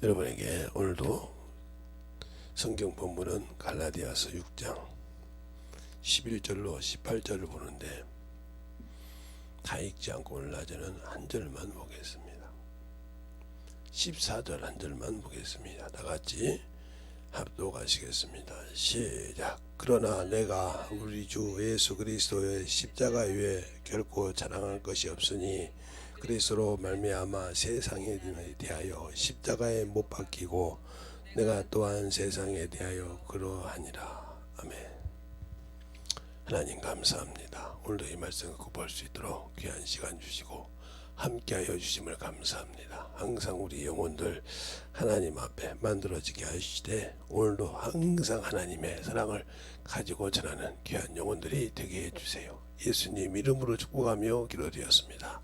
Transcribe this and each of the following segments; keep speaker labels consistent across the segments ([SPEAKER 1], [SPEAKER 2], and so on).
[SPEAKER 1] 여러분에게 오늘도 성경 본문은 갈라디아서 6장 11절로 18절을 보는데 다 읽지 않고 오늘 낮에는 한 절만 보겠습니다. 14절 한 절만 보겠습니다. 다같이 합독하시겠습니다. 시작. 그러나 내가 우리 주 예수 그리스도의 십자가 위에 결코 자랑할 것이 없으니 그리스도로 말미암아 세상에 대하여 십자가에 못 박히고 내가 또한 세상에 대하여 그러하니라. 아멘. 하나님 감사합니다. 오늘도 이 말씀 듣고 볼 수 있도록 귀한 시간 주시고 함께하여 주심을 감사합니다. 항상 우리 영혼들 하나님 앞에 만들어지게 하시되 오늘도 항상 하나님의 사랑을 가지고 전하는 귀한 영혼들이 되게 해주세요. 예수님 이름으로 축복하며 기도드렸습니다.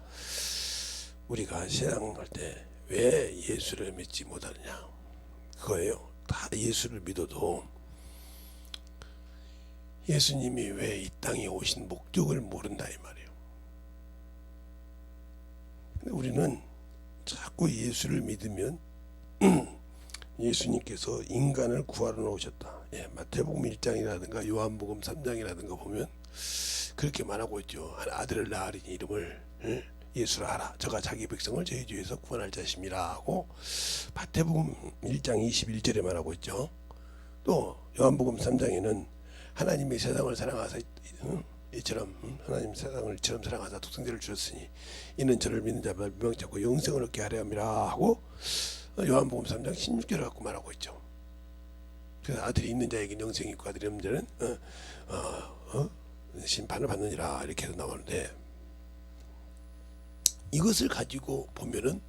[SPEAKER 1] 우리가 신앙할 때 왜 예수를 믿지 못하느냐 그거예요. 다 예수를 믿어도 예수님이 왜 이 땅에 오신 목적을 모른다 이 말이에요. 우리는 자꾸 예수를 믿으면 예수님께서 인간을 구하러 오셨다. 마태복음 1장이라든가 요한복음 3장이라든가 보면 그렇게 말하고 있죠. 아들을 낳으리니 이름을 예수라 하라. 저가 자기 백성을 저희 주에서 구원할 자심이라 하고 마태복음 1장 21절에 말하고 있죠. 또 요한복음 3장에는 하나님이 세상을 사랑하사 이처럼 하나님 세상을 이처럼 사랑하사 독생자를 주셨으니 이는 저를 믿는 자마다 멸망치 않고 영생을 얻게 하려 함이라 하고 요한복음 3장 16절을 갖고 말하고 있죠. 그래서 아들이 있는 자에게는 영생이 있고 아들이 없는 자는 심판을 받느니라 이렇게 해서 나오는데 이것을 가지고 보면은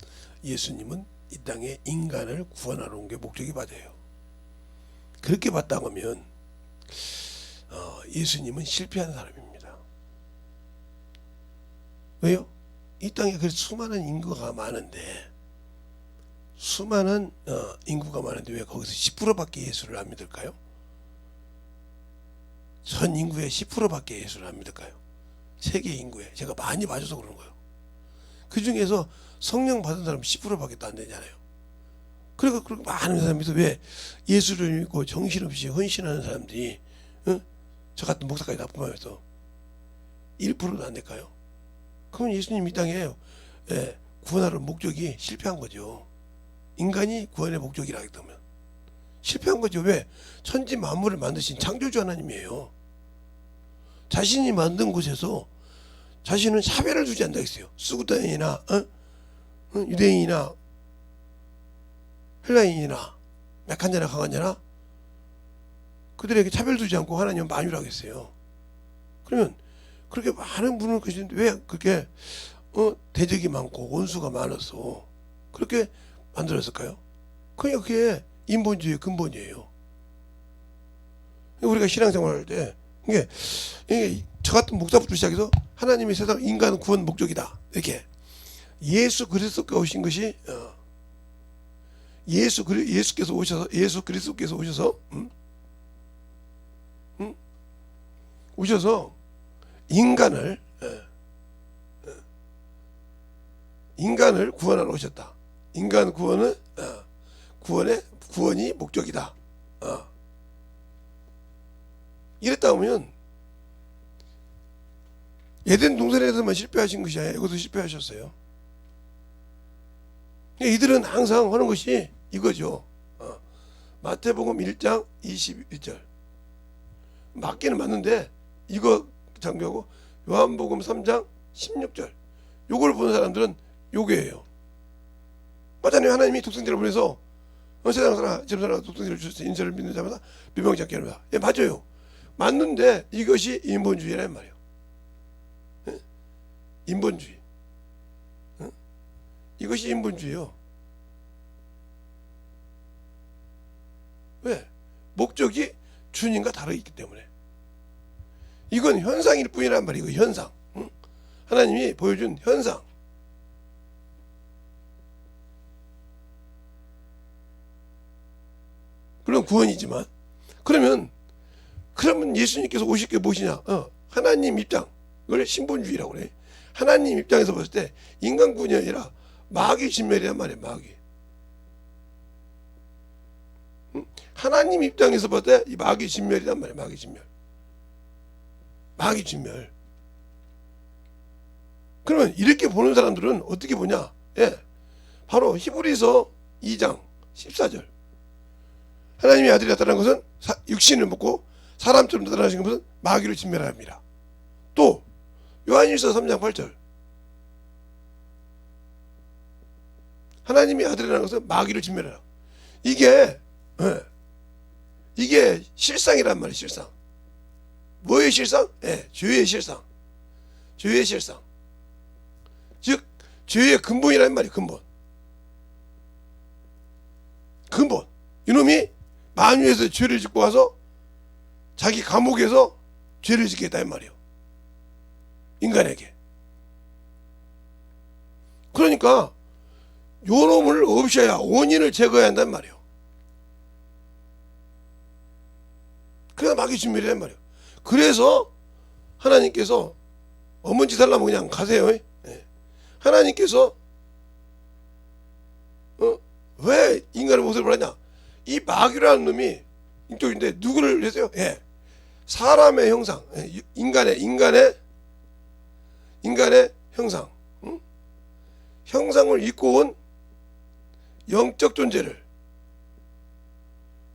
[SPEAKER 1] 예수님은 이 땅에 인간을 구원하러 온 게 목적이 맞아요. 그렇게 봤다고 하면 예수님은 실패한 사람입니다. 왜요? 이 땅에 그 수많은 인구가 많은데 왜 거기서 10%밖에 예수를 안 믿을까요? 전 인구의 10%밖에 예수를 안 믿을까요? 세계 인구에 제가 많이 봐줘서 그런 거예요. 그 중에서 성령 받은 사람 10%밖에 안 되잖아요. 그리고 그렇게 많은 사람에서 왜 예수를 믿고 정신없이 헌신하는 사람들이 저 같은 목사까지 다 포함해서 1%도 안 될까요? 그러면 예수님 이 땅에 구원하는 목적이 실패한 거죠. 인간이 구원의 목적이라 하면 실패한 거죠. 왜? 천지 만물을 만드신 창조주 하나님이에요. 자신이 만든 곳에서 자신은 차별을 두지 않는다 했어요. 수구단이나 유대인이나 헬라인이나 약한 자나 강한 자나 그들에게 차별 두지 않고 하나님은 만유라고 했어요. 그러면 그렇게 많은 분을 계시는데 왜 그렇게 대적이 많고 원수가 많아서 그렇게 만들었을까요? 그러니까 그게 인본주의의 근본이에요. 우리가 신앙생활 할 때 이게 저 같은 목사부터 시작해서 하나님의 세상 인간 구원 목적이다 이렇게 예수 그리스도가 오신 것이 예수 그리스도께서 오셔서 인간을 구원하러 오셨다. 인간 구원은 구원이 목적이다. 이랬다 보면 에덴 동산에서만 실패하신 것이 아니라 이것도 실패하셨어요. 이들은 항상 하는 것이 이거죠. 마태복음 1장 21절 맞기는 맞는데 이거 장교하고 요한복음 3장 16절 요걸 보는 사람들은 요게예요. 맞잖아요. 하나님이 독생자를 보내서 세상 사람 독생자를 주셔서 인자를 믿는 자마다 멸망치 않게 하리라. 맞아요. 맞는데 이것이 인본주의란 말이에요. 인본주의. 이것이 인본주의예요. 왜? 목적이 주님과 다르기 때문에. 이건 현상일 뿐이란 말이에요. 현상. 하나님이 보여준 현상. 물론 구원이지만 그러면 예수님께서 오실 게 무엇이냐? 하나님 입장. 이걸 신본주의라고 그래. 하나님 입장에서 봤을 때 인간 구원이 아니라 마귀 진멸이란 말이에요. 마귀. 하나님 입장에서 볼 때 이 마귀 진멸이란 말이에요. 마귀 진멸. 마귀 진멸. 그러면 이렇게 보는 사람들은 어떻게 보냐? 예, 바로 히브리서 2장 14절. 하나님의 아들이 나타난 것은 육신을 먹고 사람처럼 나타나신 것은 마귀를 진멸함이라. 또 요한일서 3장 8절. 하나님의 아들이라는 것은 마귀를 진멸하라. 이게 실상이란 말이에요. 실상. 뭐의 실상? 죄의 실상. 죄의 실상. 즉 죄의 근본이라는 말이에요. 근본. 이놈이 만유에서 죄를 짓고 와서 자기 감옥에서 죄를 짓게 했다는 말이에요. 인간에게. 그러니까 요놈을 없애야 원인을 제거해야 한단 말이에요. 그래서 마귀 진멸이란 말이에요. 그래서 하나님께서 어머니 짓 하려면 그냥 가세요. 하나님께서 왜 인간의 모습을 보았냐? 이 마귀라는 놈이 인격인데 누구를 했어요? 사람의 형상, 인간의 형상, 형상을 입고 온 영적 존재를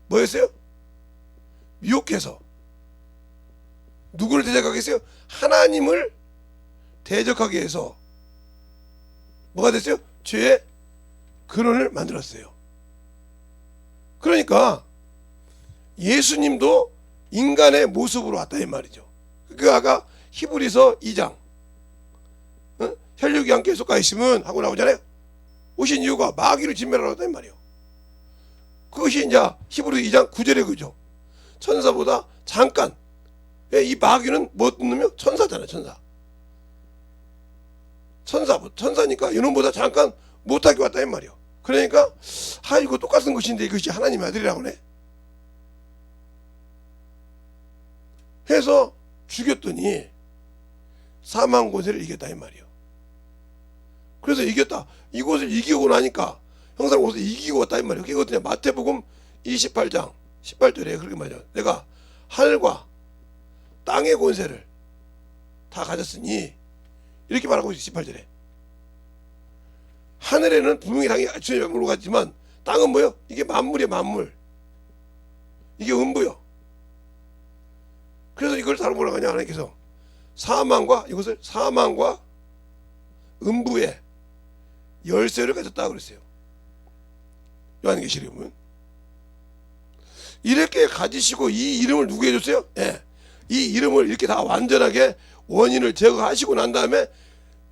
[SPEAKER 1] 뭐였어요? 미혹해서 누구를 대적하게 했어요? 하나님을 대적하게 해서 뭐가 됐어요? 죄의 근원을 만들었어요. 그러니까 예수님도 인간의 모습으로 왔다 이 말이죠. 그 아까 히브리서 2장 혈육이 함께 속하 있으면 하고 나오잖아요. 오신 이유가 마귀를 진멸하러 왔다 이 말이에요. 그것이 이제 히브리 2장 9절에 그죠. 천사보다 잠깐. 이 마귀는 뭐 놈이요? 천사잖아요. 천사니까 이놈보다 잠깐 못하게 왔다 이 말이에요. 그러니까 이거 똑같은 것인데 이것이 하나님의 아들이라고 하네 해서 죽였더니 사망 권세를 이겼다 이 말이에요. 그래서 이겼다. 이곳을 이기고 나니까 형상 곳을 이기고 왔다 이 말이에요. 그게 어떠냐? 마태복음 28장 18절에 그렇게 말이죠. 내가 하늘과 땅의 권세를 다 가졌으니 이렇게 말하고 있어요. 18절에 하늘에는 분명히 당연히 주님의 물로 갔지만 땅은 뭐요? 이게 만물이에요. 만물. 이게 음부요. 그래서 이걸 다른 뭐라고 하냐 하나님께서 이것을 사망과 음부의 열쇠를 가졌다 그랬어요. 요한계시록에 보면 이렇게 가지시고 이 이름을 누구에게 줬어요? 이 이름을 이렇게 다 완전하게 원인을 제거하시고 난 다음에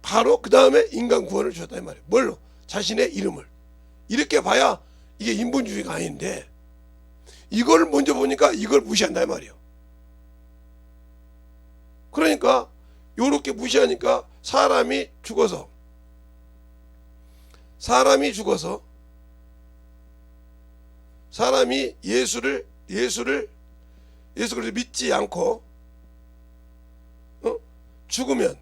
[SPEAKER 1] 바로 그 다음에 인간 구원을 주셨다 이 말이에요. 뭘로? 자신의 이름을. 이렇게 봐야 이게 인본주의가 아닌데 이걸 먼저 보니까 이걸 무시한다 이 말이에요. 그러니까 요렇게 무시하니까 사람이 죽어서 사람이 예수 그리스도를 믿지 않고 죽으면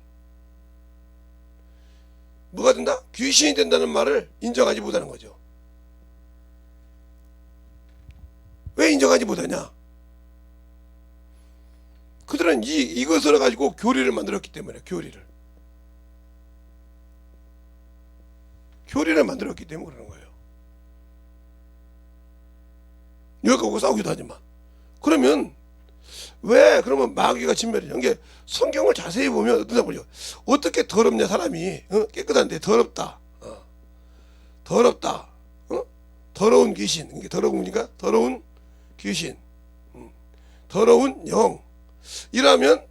[SPEAKER 1] 뭐가 된다? 귀신이 된다는 말을 인정하지 못하는 거죠. 왜 인정하지 못하냐? 그들은 이것을 가지고 교리를 만들었기 때문에 교리를 만들었기 때문에 그러는 거예요. 여기하고 싸우기도 하지만 그러면 마귀가 진멸이냐? 이게 성경을 자세히 보면 어떤가 보죠. 어떻게 더럽냐 사람이 깨끗한데 더럽다. 더러운 귀신. 이게 더러우니까 더러운 귀신, 더러운 영. 이라면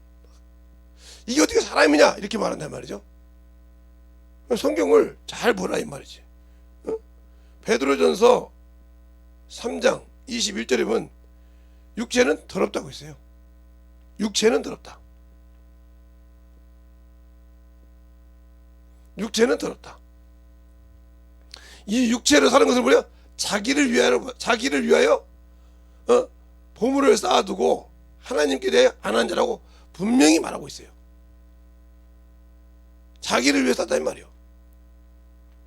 [SPEAKER 1] 이게 어떻게 사람이냐 이렇게 말한단 말이죠. 성경을 잘 보라 이 말이지. 베드로전서 3장 21절에 보면 육체는 더럽다고 했어요. 육체는 더럽다. 이 육체로 사는 것을 뭐냐? 자기를 위하여 보물을 쌓아두고 하나님께 대해 안 한 자라고 분명히 말하고 있어요. 자기를 위해 샀다 이 말이에요.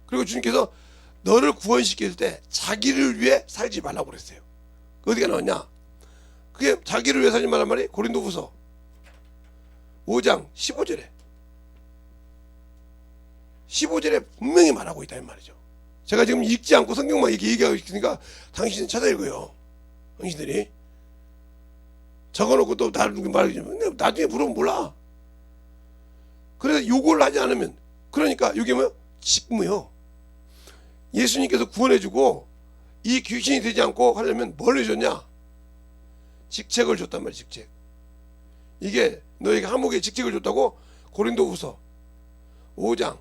[SPEAKER 1] 그리고 주님께서 너를 구원시킬 때 자기를 위해 살지 말라고 그랬어요. 어디가 나왔냐? 그게 자기를 위해서 하지 말란 말이 고린도후서 5장 15절에 분명히 말하고 있다 이 말이죠. 제가 지금 읽지 않고 성경만 이렇게 얘기하고 있으니까 당신은 찾아 읽어요. 당신들이 적어놓고 또 나중에 말하지 나중에 물으면 몰라. 그래서 요걸 하지 않으면, 그러니까 이게 뭐요? 직무요. 예수님께서 구원해주고 이 귀신이 되지 않고 하려면 뭘 해줬냐? 직책을 줬단 말이야. 직책. 이게 너에게 한목의 직책을 줬다고 고린도후서 5장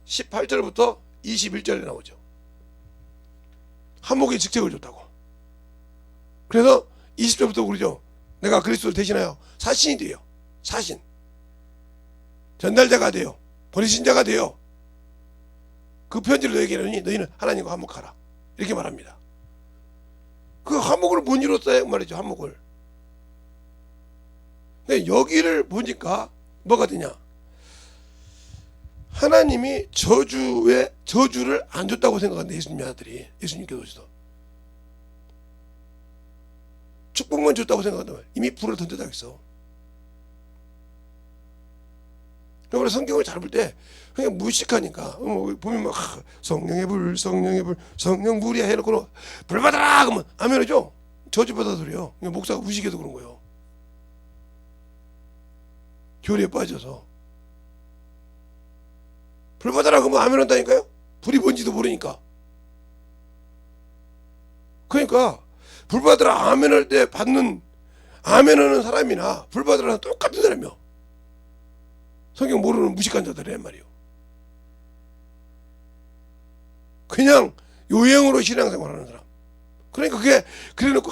[SPEAKER 1] 18절부터 21절에 나오죠. 한목의 직책을 줬다고. 그래서 20절부터 그러죠. 내가 그리스도를 대신하여 사신이 돼요. 사신. 전달자가 돼요. 보내신 자가 돼요. 그 편지를 너에게 이르니 너희는 하나님과 화목하라. 이렇게 말합니다. 그 화목을 못 이뤘어요 말이죠. 화목을. 근데 여기를 보니까 뭐가 되냐? 하나님이 저주를 안 줬다고 생각한다. 예수님 아들이. 예수님께서 오셔서 축복만 줬다고 생각한다. 이미 불을 던졌다 했어. 그러므로 성경을 잘 볼 때 그냥 무식하니까 보면 막 성령의 불 성령 불이야 해놓고 불 받아라 그러면 아멘이죠. 저주 받아 소리요. 목사가 무식해서 그런 거예요. 교리에 빠져서 불 받아라 그러면 아멘 한다니까요. 불이 뭔지도 모르니까. 그러니까 불 받아라 아멘 할 때 받는 아멘 하는 사람이나 불 받아라는 똑같은 사람이요. 성경 모르는 무식한 자들이란 말이요. 그냥 요행으로 신앙생활하는 사람. 그러니까 그게 그래놓고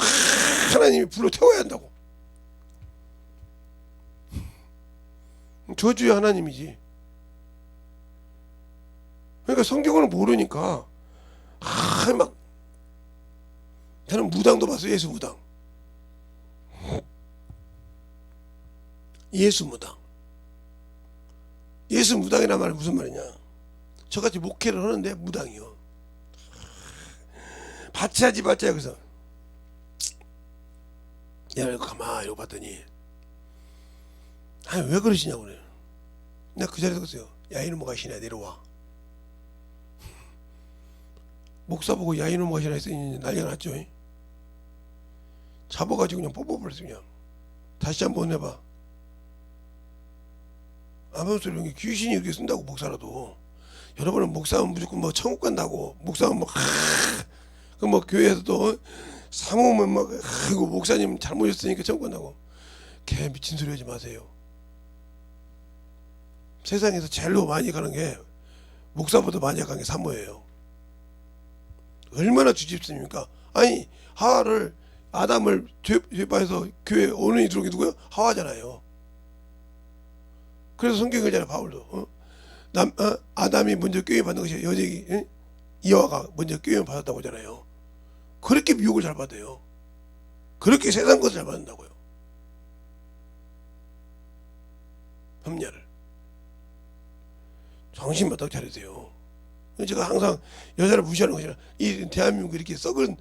[SPEAKER 1] 하나님이 불로 태워야 한다고. 저주의 하나님이지. 그러니까 성경을 모르니까 막 저는 무당도 봤어요. 예수 무당. 예수 무당. 예수 무당이란 말은 무슨 말이냐? 저같이 목회를 하는데 무당이요. 받쳐야지 그래서 야 가만히 이러고 봤더니 아니 왜 그러시냐고 그래요. 내가 그 자리에 섰어요. 야 이놈의 가시나 내려와. 목사 보고 야 이놈의 가시나 했더니 난리가 났죠. 잡아가지고 그냥 뽑아버렸어. 그냥 다시 한번 해봐. 아무 소리 이런 게 귀신이 이렇게 쓴다고. 목사라도 여러분은 목사면 무조건 뭐 천국 간다고. 목사면 뭐 교회에서도 사모면 막 아이고 목사님 잘못했으니까 천국 간다고. 개 미친 소리 하지 마세요. 세상에서 제일로 많이 가는 게 목사보다 많이 가는 게 사모예요. 얼마나 주집습니까? 아니 하와를 아담을 죄바해서 교회 어느 이 들어오게 누구요? 하와잖아요. 그래서 성경을 잖아요. 바울도 아담이 먼저 꾀임 받는 것이 여자이 이와가 먼저 꾀임 받았다고 하잖아요. 그렇게 미혹을 잘 받아요. 그렇게 세상 것을 잘 받는다고요. 협녀를 정신 바짝 차려야 돼요. 제가 항상 여자를 무시하는 것이 아니라 이 대한민국이 이렇게 썩은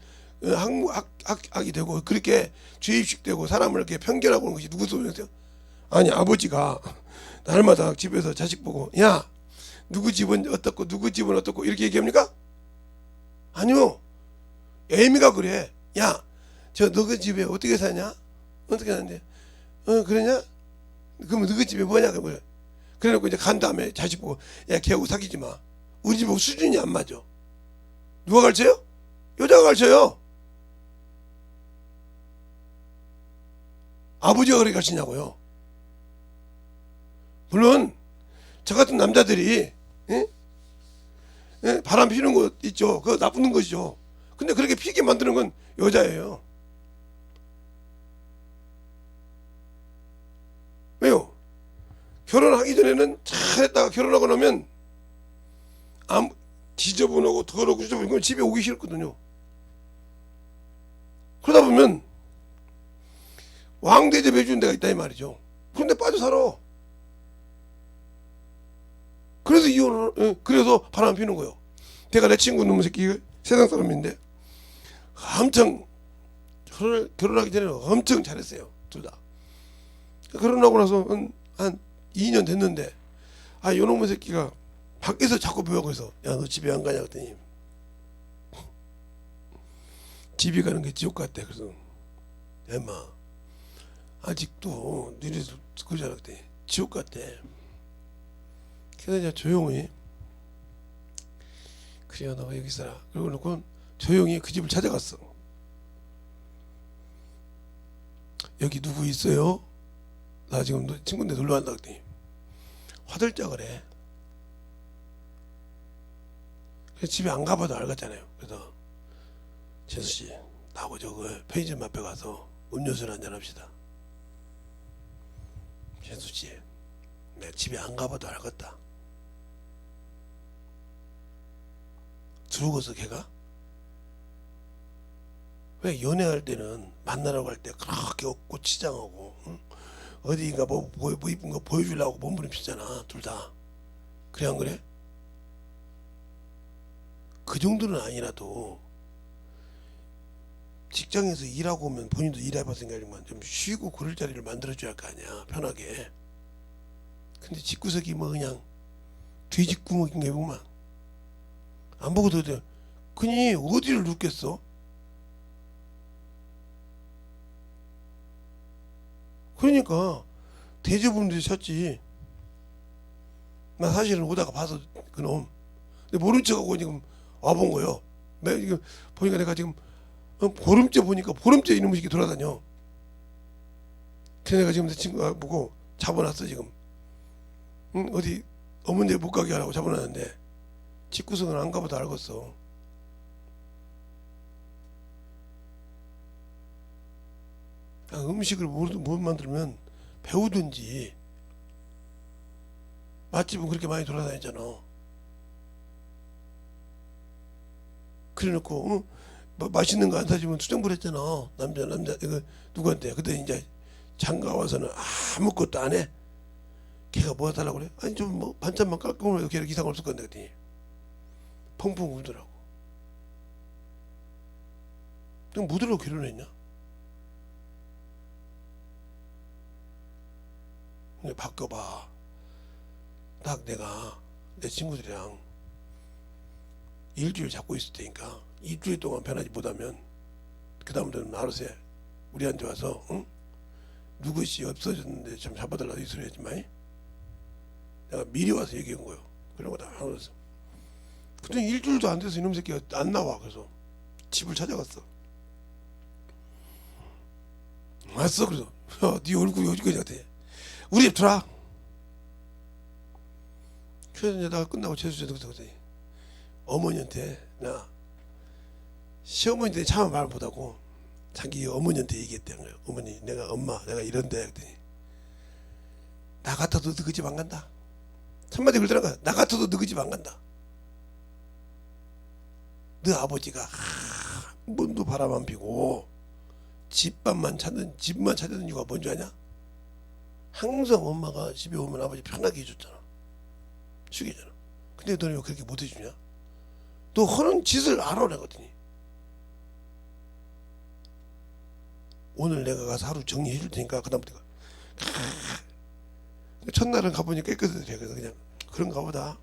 [SPEAKER 1] 학이 되고 그렇게 죄입식되고 사람을 이렇게 편견하고 하는 것이 누구 소리였어요? 아니 아버지가 날마다 집에서 자식 보고 야 누구 집은 어떻고 누구 집은 어떻고 이렇게 얘기합니까? 아니요. 애미가 그래. 야 저 너그 집에 어떻게 사냐? 어떻게 사는데? 그러냐? 그러면 너그 집에 뭐냐? 그래놓고 이제 간 다음에 자식 보고 야 걔하고 사귀지 마. 우리 집하고 수준이 안 맞아. 누가 가르쳐요? 여자가 가르쳐요. 아버지가 그렇게 가르치냐고요. 물론 저 같은 남자들이 바람 피는 거 있죠. 그거 나쁜 것이죠. 근데 그렇게 피게 만드는 건 여자예요. 왜요? 결혼하기 전에는 잘했다가 결혼하고 나면 지저분하고 더럽고 지저분하고 집에 오기 싫거든요. 그러다 보면 왕대접 해주는 데가 있다 이 말이죠. 그런데 빠져 살아. 그래서 그래서 바람 피는 거예요. 내가 내 친구 놈의 새끼 세상 사람인데 엄청 결혼하기 전에 엄청 잘했어요. 둘 다. 결혼하고 나서 한 2년 됐는데 요놈의 새끼가 밖에서 자꾸 배우고 있어. 야, 너 집에 안 가냐 그랬더니 집에 가는 게 지옥 같대. 그래서 엄마 아직도 니네 그러잖아 그랬더니 지옥 같대. 그래서 그냥 조용히 그래요 너 여기 있어라. 그러고 놓고 조용히 그 집을 찾아갔어. 여기 누구 있어요? 나 지금 친구인데 놀러 간다 그랬더니 화들짝을 해. 그래서 집에 안 가봐도 알겠잖아요. 그래서 재수씨 나하고 저거 편의점 앞에 가서 음료수를 한잔 합시다. 재수씨 내가 집에 안 가봐도 알겠다. 들어가서 걔가 왜 연애할 때는 만나러 갈 때 그렇게 없고 치장하고 응? 어디인가 뭐 이쁜 거 보여주려고 몸부림치잖아 둘 다. 그래 안 그래? 그 정도는 아니라도 직장에서 일하고 오면 본인도 일해봤으니까 좀 쉬고 그럴 자리를 만들어줘야 할 거 아니야 편하게. 근데 집구석이 뭐 그냥 돼지구멍인 게 보면 안 보고도 돼. 그니 어디를 눕겠어? 그러니까 대접분들이 찾지. 나 사실은 오다가 봐서 그놈 근데 모른 척하고 지금 와본 거요. 지금 보니까 내가 지금 보름째 보니까 보름째 이놈의 새끼 돌아다녀. 걔네가 지금 내 친구가 보고 잡아놨어 지금. 응? 어디 어머니 못 가게 하라고 잡아놨는데 집구석은 안 가봐도 알겠어. 음식을 못 만들면 배우든지. 맛집은 그렇게 많이 돌아다녔잖아. 그래놓고 뭐 맛있는 거 안 사주면 투정 부렸잖아. 남자 이거 누구한테. 그때 이제 장가 와서는 아무것도 안 해. 걔가 뭐 해달라고 그래? 아니 좀 뭐 반찬만 깔끔하면 해도 걔는 이상 없을 건데 그랬더니 펑펑 울더라고. 그럼 묻으라고 결혼했냐? 근데 바꿔봐. 딱 내가 내 친구들이랑 일주일 잡고 있을 테니까 일주일 동안 변하지 못하면 그 다음부터는 알아서 해. 우리한테 와서 응? 누구씨 없어졌는데 좀 잡아달라고 이 소리 하지 마. 내가 미리 와서 얘기한 거예요. 그런 거 다 알았어. 그때 일주일도 안 돼서 이놈 새끼가 안 나와. 그래서 집을 찾아갔어. 왔어. 그래서 네 얼굴이 어디까지 같아. 우리 집 들어와. 그래서 이제 나 끝나고 재수제도 그랬더니 어머니한테 나 시어머니한테 차마 말 못하고 자기 어머니한테 얘기했대는 거예요. 어머니 내가 이런데 그랬더니 나 같아도 너 그 집 안 간다. 한마디 그러더라고. 나 같아도 너 그 집 안 간다. 너 아버지가 한 번도 바람 안 피고 집만 찾는 이유가 뭔지 아냐? 항상 엄마가 집에 오면 아버지 편하게 해줬잖아. 죽이잖아. 근데 너는 왜 그렇게 못 해주냐? 너 하는 짓을 알아 내거든요. 오늘 내가 가서 하루 정리해 줄 테니까 그다음부터 첫날은 가보니 깨끗해. 그래서 그냥 그런가 보다.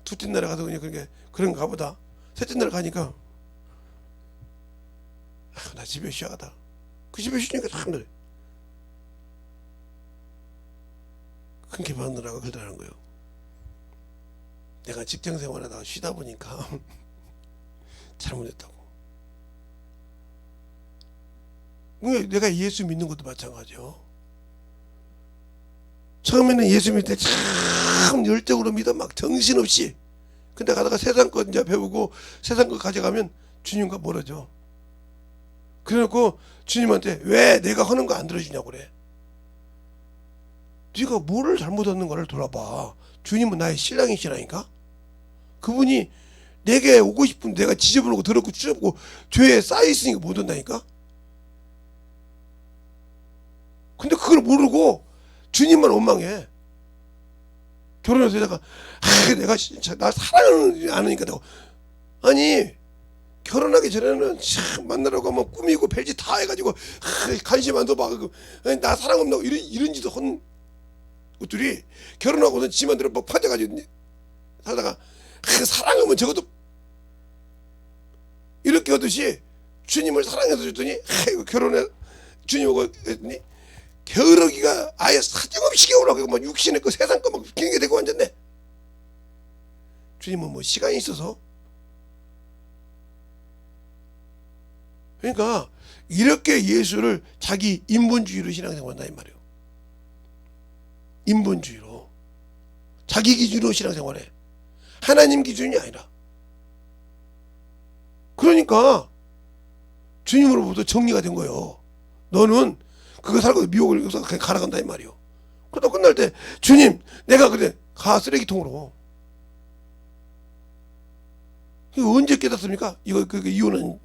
[SPEAKER 1] 둘째 날에 가서 그냥 그런가 보다. 셋째 날 가니까 나 집에 쉬어가다. 그 집에 쉬니까 참 그래. 그렇게 받느라고 그러더라는 거예요. 내가 직장 생활하다가 쉬다 보니까 잘못했다고. 내가 예수 믿는 것도 마찬가지요. 처음에는 예수 믿을 때 참 열정으로 믿어 막 정신없이. 근데 가다가 세상 것 이제 배우고 세상 것 가져가면 주님과 멀어져. 그래놓고 주님한테 왜 내가 하는 거 안 들어주냐고 그래. 네가 뭐를 잘못하는 거를 돌아봐. 주님은 나의 신랑이시라니까. 그분이 내게 오고 싶은 내가 지저분하고 더럽고 추잡고 죄에 쌓여있으니까 못 온다니까. 근데 그걸 모르고 주님만 원망해. 결혼해서 내가 나 사랑을 안 하니까. 아니 결혼하기 전에는 참 만나라고 하면 꾸미고 별짓 다 해가지고 관심 안 줘봐. 나 사랑 없나고 이런 짓도 한 것들이 결혼하고는 지만 들어 뭐 퍼져가지고 살다가 사랑하면 적어도 이렇게 하듯이 주님을 사랑해서 줬더니 결혼해 주님하고 했더니 겨울기가 아예 사정없이 겨울하고 막 육신의 그 세상 거막 기능이 되고 앉았네. 주님은 뭐 시간이 있어서. 그러니까 이렇게 예수를 자기 인본주의로 신앙생활한다 이 말이에요. 인본주의로 자기 기준으로 신앙생활해. 하나님 기준이 아니라. 그러니까 주님으로부터 정리가 된 거예요. 너는 그거 살고 미혹을 여기서 그냥 갈아간다 이 말이에요. 그러다 끝날 때 주님 내가 그래 가 쓰레기통으로. 이거 언제 깨닫습니까? 이거 그 이혼한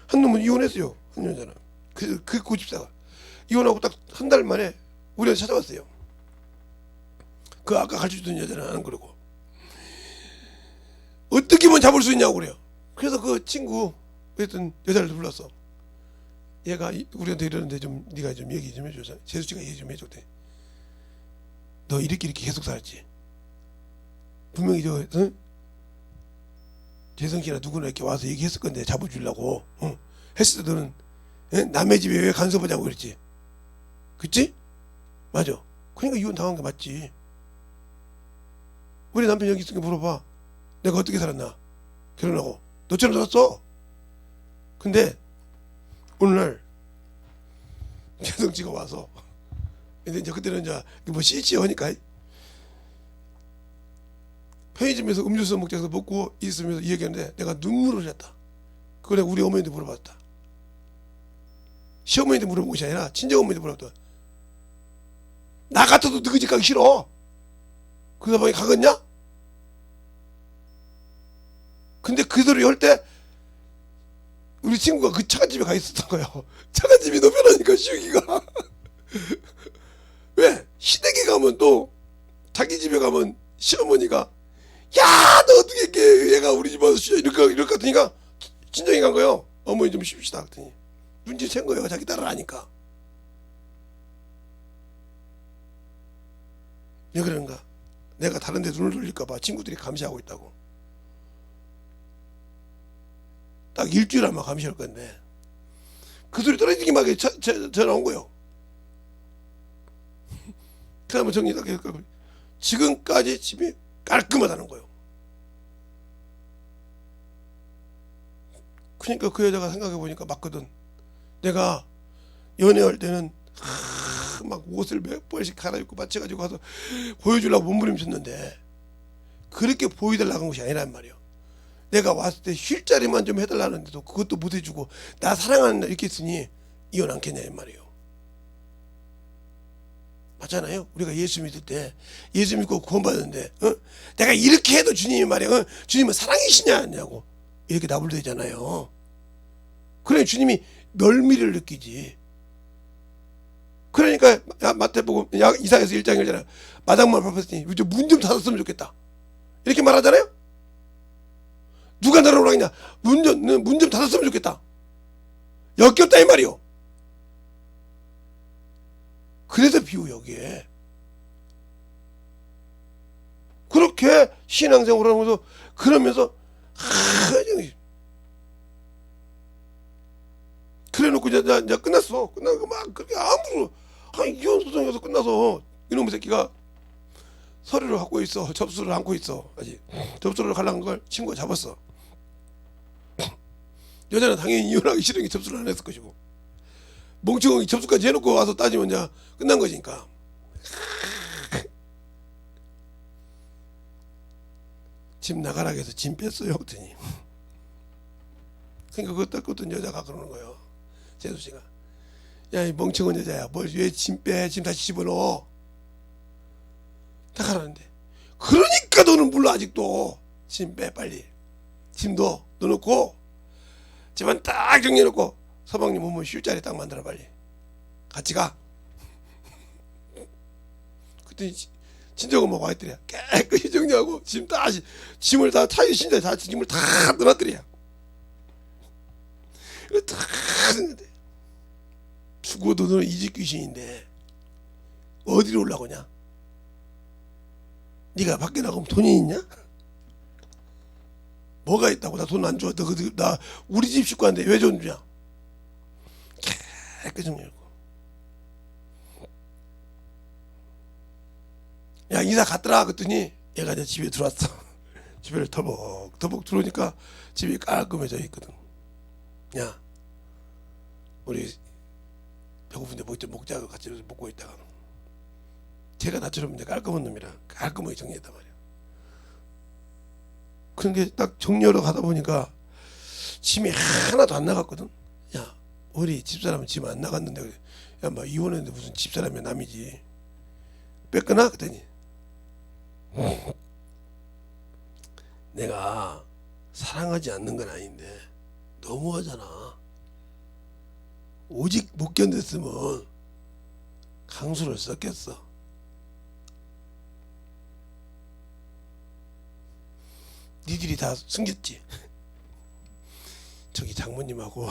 [SPEAKER 1] 한 놈은 이혼했어요. 한 여자는 그 고집사가 이혼하고 딱 한 달 만에 우리한테 찾아왔어요. 그 아까 가르쳐주던 여자는 안 그러고 어떻게 하면 잡을 수 있냐고 그래요. 그래서 그 친구 어떤 여자를 불렀어. 얘가 우리한테 이러는데 좀 네가 좀 얘기 좀 해줘. 재수씨가 얘기 좀 해줬대. 너 이렇게 계속 살았지. 분명히 저 재성씨나 누구나 이렇게 와서 얘기했을 건데 잡아주려고 했을 때 너는 남의 집에 왜 간섭하냐고 그랬지. 그치? 맞아. 그러니까 이혼 당한 게 맞지. 우리 남편 여기 있으니까 물어봐. 내가 어떻게 살았나? 결혼하고 너처럼 살았어. 근데 오늘날 재성씨가 와서 근데 이제 그때는 이제 뭐 CC 하니까 편의점에서 음료수 먹자 해서 먹고 있으면서 얘기하는데 내가 눈물을 흘렸다. 그걸 내가 우리 어머니한테 물어봤다. 시어머니한테 물어본 것이 아니라 친정어머니한테 물어봤다. 나 같아도 너희 집 가기 싫어. 그 사방에 가겠냐? 근데 그 소리 할 때 우리 친구가 그 차가집에 가 있었던 거예요. 차가집이 너무 편하니까 시우기가 왜? 시댁에 가면 또 자기 집에 가면 시어머니가 야 너 어떻게 이렇게 얘가 우리 집 와서 쉬어 이럴 것 같으니까 친정에 간 거예요. 어머니 좀 쉽시다 그랬더니 눈치챈 거예요. 자기 딸을 아니까. 왜 그런가? 내가 다른 데 눈을 돌릴까 봐 친구들이 감시하고 있다고. 딱 일주일 아마 감시할 건데 그 소리 떨어지기 막에 전화 온 거예요. 그 다음에 정리 딱 했고 지금까지 집이 깔끔하다는 거예요. 그러니까 그 여자가 생각해 보니까 맞거든. 내가 연애할 때는 막 옷을 몇 벌씩 갈아입고 맞춰가지고 가서 보여주려고 몸부림쳤는데 그렇게 보여달라고 한 것이 아니란 말이에요. 내가 왔을 때 쉴 자리만 좀 해달라는데도 그것도 못 해주고 나 사랑하는 날 이렇게 했으니 이혼 않겠냐 이 말이에요. 맞잖아요. 우리가 예수 믿을 때 예수 믿고 구원받았는데 내가 이렇게 해도 주님이 말이야 주님은 사랑이시냐 아니냐고 이렇게 나불대잖아요. 그래 주님이 멸미를 느끼지. 그러니까 마태복음 이사야서 1장이잖아. 마당만 밟았으니 문 좀 닫았으면 좋겠다. 이렇게 말하잖아요. 누가 나를 오라겠냐. 문 좀 닫았으면 좋겠다. 역겹다 이 말이요. 그래서 비유 여기에 그렇게 신앙생활을 하면서 그러면서 그래놓고 이제 끝났어. 끝나고 막 그렇게 아무로 이혼 소송에서 끝나서 이놈의 새끼가 서류를 갖고 있어. 접수를 안고 있어. 아직 접수를 가려는 걸 친구가 잡았어. 여자는 당연히 이혼하기 싫으니까 접수를 안 했을 것이고 멍청하게 접수까지 해놓고 와서 따지면 이제 끝난 거니까. 집 나가라 해서 짐 뺐어요. 그랬더니 그러니까 그거 딱 어떤 여자가 그러는 거예요. 재수씨가 야 이 멍청한 여자야 뭘 왜 짐 빼. 짐 다시 집어넣어. 딱 하라는데 그러니까 너는 몰라 아직도. 짐 빼 빨리. 짐도 넣어놓고 집안 딱 정리해놓고 서방님 오면 쉴 자리 딱 만들어 빨리. 같이 가. 그때 친정엄마가 와 있더래. 깨끗이 정리하고 짐 다 짐을 다 차에 신자 다 짐을 다 넣어놨더래. 이거 다 하는데 죽어도 너는 이 집 귀신인데 어디로 올라오냐? 네가 밖에 나가면 돈이 있냐? 뭐가 있다고? 나 돈 안 줘. 나 우리 집 식구한테 왜 돈 주냐? 깨끗이 열고. 야, 이사 갔더라 그랬더니 얘가 이제 집에 들어왔어. 집에 터벅터벅 들어오니까 집이 깔끔해져 있거든. 야, 우리 배고픈데 먹자고 같이 먹고 있다가 걔가 나처럼 이제 깔끔한 놈이라 깔끔하게 정리했단 말이야. 그런 게 딱 정리하러 가다 보니까 짐이 하나도 안 나갔거든. 야, 우리 집사람은 짐 안 나갔는데 그래. 야, 뭐 이혼했는데 무슨 집사람이 남이지. 뺐거나 그랬더니 내가 사랑하지 않는 건 아닌데 너무하잖아. 오직 못 견뎠으면 강수를 썼겠어. 니들이 다 숨겼지. 저기 장모님하고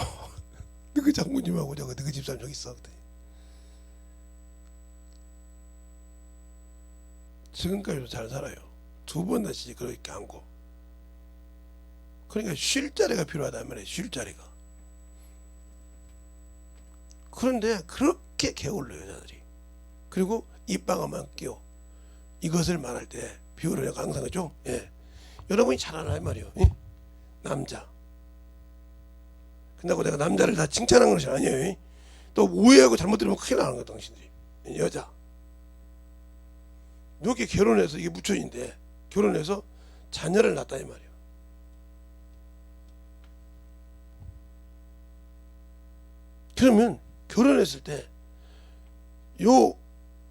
[SPEAKER 1] 너그 장모님하고 저거 너그 집사람 저기 있어. 지금까지도 잘 살아요. 2번 다시 그렇게 안고. 그러니까 쉴 자리가 필요하단 말이에요. 쉴 자리가. 그런데 그렇게 게을러 여자들이. 그리고 입방아만 끼워. 이것을 말할 때 비유를 내가 항상 하죠. 예. 여러분이 잘 알아요 말이에요. 예? 남자. 근데 내가 남자를 다 칭찬한 것이 아니에요. 예? 또 오해하고 잘못 들으면 큰일 나는 거야 당신들이. 여자. 이렇게 결혼해서 이게 무천인데 결혼해서 자녀를 낳았다 이 말이에요. 그러면 결혼했을 때 요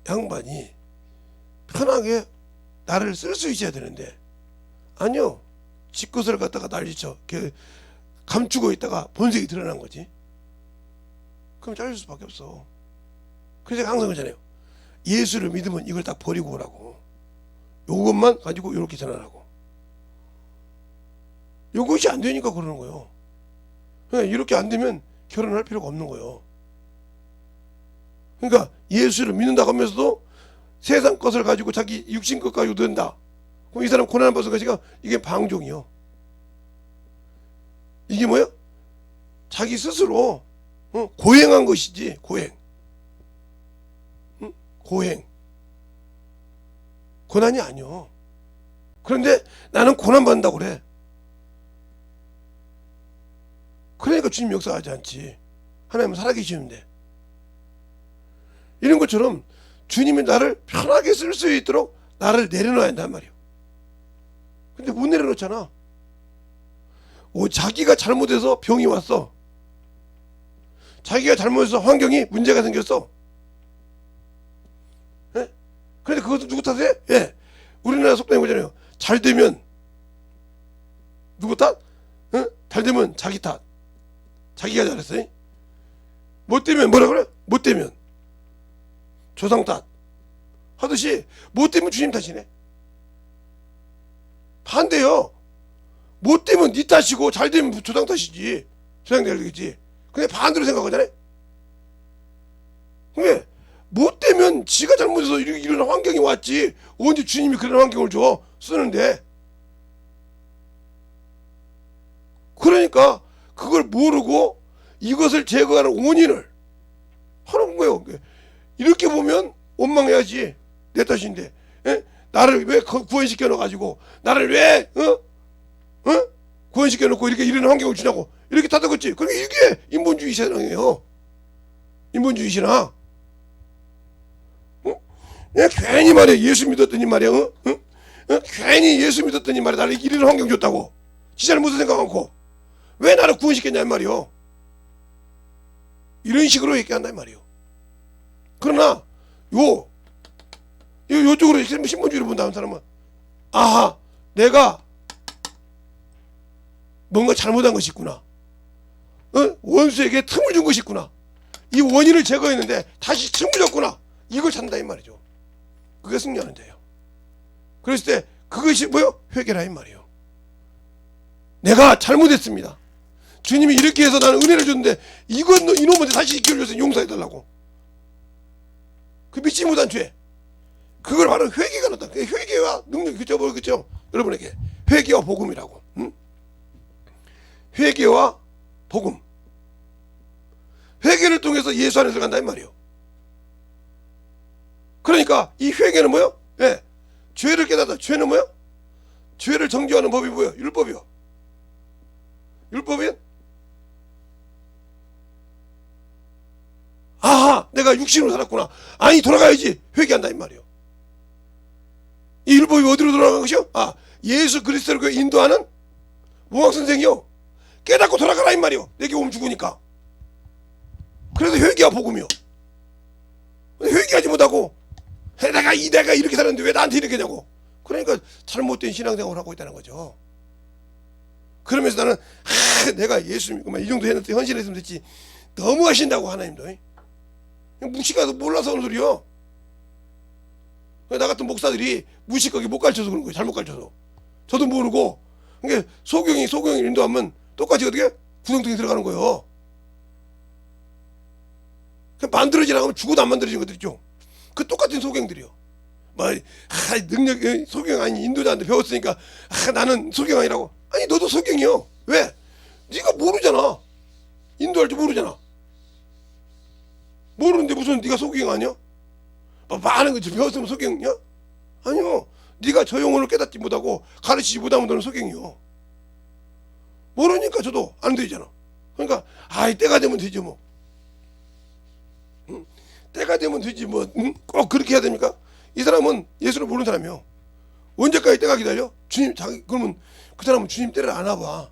[SPEAKER 1] 양반이 편하게 나를 쓸 수 있어야 되는데 아니요. 지 것을 갖다가 난리쳐 감추고 있다가 본색이 드러난 거지. 그럼 잘릴 수밖에 없어. 그래서 제가 항상 그러잖아요. 예수를 믿으면 이걸 딱 버리고 오라고. 요것만 가지고 이렇게 전환하고. 요것이 안 되니까 그러는 거예요. 그러니까 이렇게 안 되면 결혼할 필요가 없는 거예요. 그러니까 예수를 믿는다고 하면서도 세상 것을 가지고 자기 육신 것 가지고 넣는다. 그럼 이 사람 고난을 받은 것이가 이게 방종이요. 이게 뭐야? 자기 스스로 고행한 것이지. 고행. 고행. 고난이 아니요. 그런데 나는 고난 받는다고 그래. 그러니까 주님 역사하지 않지. 하나님은 살아계시는데. 이런 것처럼 주님이 나를 편하게 쓸 수 있도록 나를 내려놔야 한단 말이에요. 근데 못 내려놓잖아. 자기가 잘못해서 병이 왔어. 자기가 잘못해서 환경이 문제가 생겼어. 예? 그런데 그것도 누구 탓이에요? 예. 우리나라 속담이 뭐잖아요. 잘 되면 누구 탓? 예? 잘 되면 자기 탓. 자기가 잘했어요. 못 되면 뭐라 그래? 못 되면 조상 탓. 하듯이 못 되면 주님 탓이네. 반대요. 못 되면 네 탓이고 잘 되면 조상 탓이지. 조상 되겠지. 근데 반대로 생각하잖아요. 근데 못 되면 지가 잘못해서 이런 환경이 왔지. 언제 주님이 그런 환경을 줘 쓰는데. 그러니까 그걸 모르고 이것을 제거하는 원인을 하는 거예요. 이렇게 보면 원망해야지. 내 탓인데. 에? 나를 왜 구원시켜 놓아가지고 나를 왜 구원시켜 놓고 이렇게 이런 환경을 주냐고 이렇게 다독었지. 그러니까 이게 인본주의 신앙이에요. 인본주의 신앙. 내가 괜히 말이야 예수 믿었더니 말이야 괜히 예수 믿었더니 말이야 나를 이런 환경 줬다고 지 잘못을 생각 않고 왜 나를 구원시켰냐 말이요. 이런 식으로 얘기한단 말이요. 그러나 요쪽으로 신분주의를 본다는 사람은 아하 내가 뭔가 잘못한 것이 있구나. 원수에게 틈을 준 것이 있구나. 이 원인을 제거했는데 다시 틈을 줬구나. 이걸 찾는다 이 말이죠. 그게 승리하는 데예요. 그랬을 때 그것이 뭐요? 회개라 이 말이에요. 내가 잘못했습니다. 주님이 이렇게 해서 나는 은혜를 줬는데 이건 이놈한테 다시 기회를 줘서 용서해달라고. 그 믿지 못한 죄, 그걸 바로 회개가 나타. 회개와 능력이 그죠? 여러분에게 회개와 복음이라고. 응? 회개와 복음. 회개를 통해서 예수 안에 들어간다 이 말이요. 그러니까 이 회개는 뭐요? 예, 죄를 깨닫다. 죄는 뭐요? 죄를 정죄하는 법이 뭐요? 율법이요. 율법이 아하, 내가 육신으로 살았구나. 아니, 돌아가야지. 회개한다 이 말이요. 이 율법이 어디로 돌아간 것이요? 아, 예수 그리스도를 인도하는 무학 선생이요. 깨닫고 돌아가라 이 말이요. 내게 오면 죽으니까. 그래서 회개와 복음이요. 회개하지 못하고 내가 이렇게 살았는데 왜 나한테 이렇게 하냐고. 그러니까 잘못된 신앙생활을 하고 있다는 거죠. 그러면서 나는 내가 예수 믿고 이 정도 했는데 헌신했으면 됐지. 너무 하신다고 하나님도. 무식하다 몰라서 하는 소리요. 나 같은 목사들이 무식하게 못 가르쳐서 그런 거예요. 잘못 가르쳐서. 저도 모르고. 그러니까 소경이 인도하면 똑같이 어떻게 구덩텅이 들어가는 거예요. 만들어지라고 하면 죽어도 안 만들어진 것들 있죠. 그 똑같은 소경들이요. 능력 소경 아니 인도자한테 배웠으니까 나는 소경 아니라고. 아니 너도 소경이요. 왜? 네가 모르잖아. 인도할 줄 모르잖아. 모르는데 무슨 네가 소경 아니야? 많은 거 배웠으면 소경이야? 아니요. 네가 저 영혼을 깨닫지 못하고 가르치지 못하면 너는 소경이요. 모르니까 저도 안 되잖아. 그러니까 때가 되면 되죠 뭐. 때가 되면 되지 뭐. 꼭 그렇게 해야 됩니까? 이 사람은 예수를 모르는 사람이요. 언제까지 때가 기다려? 주님 그러면 그 사람은 주님 때를 아나 봐.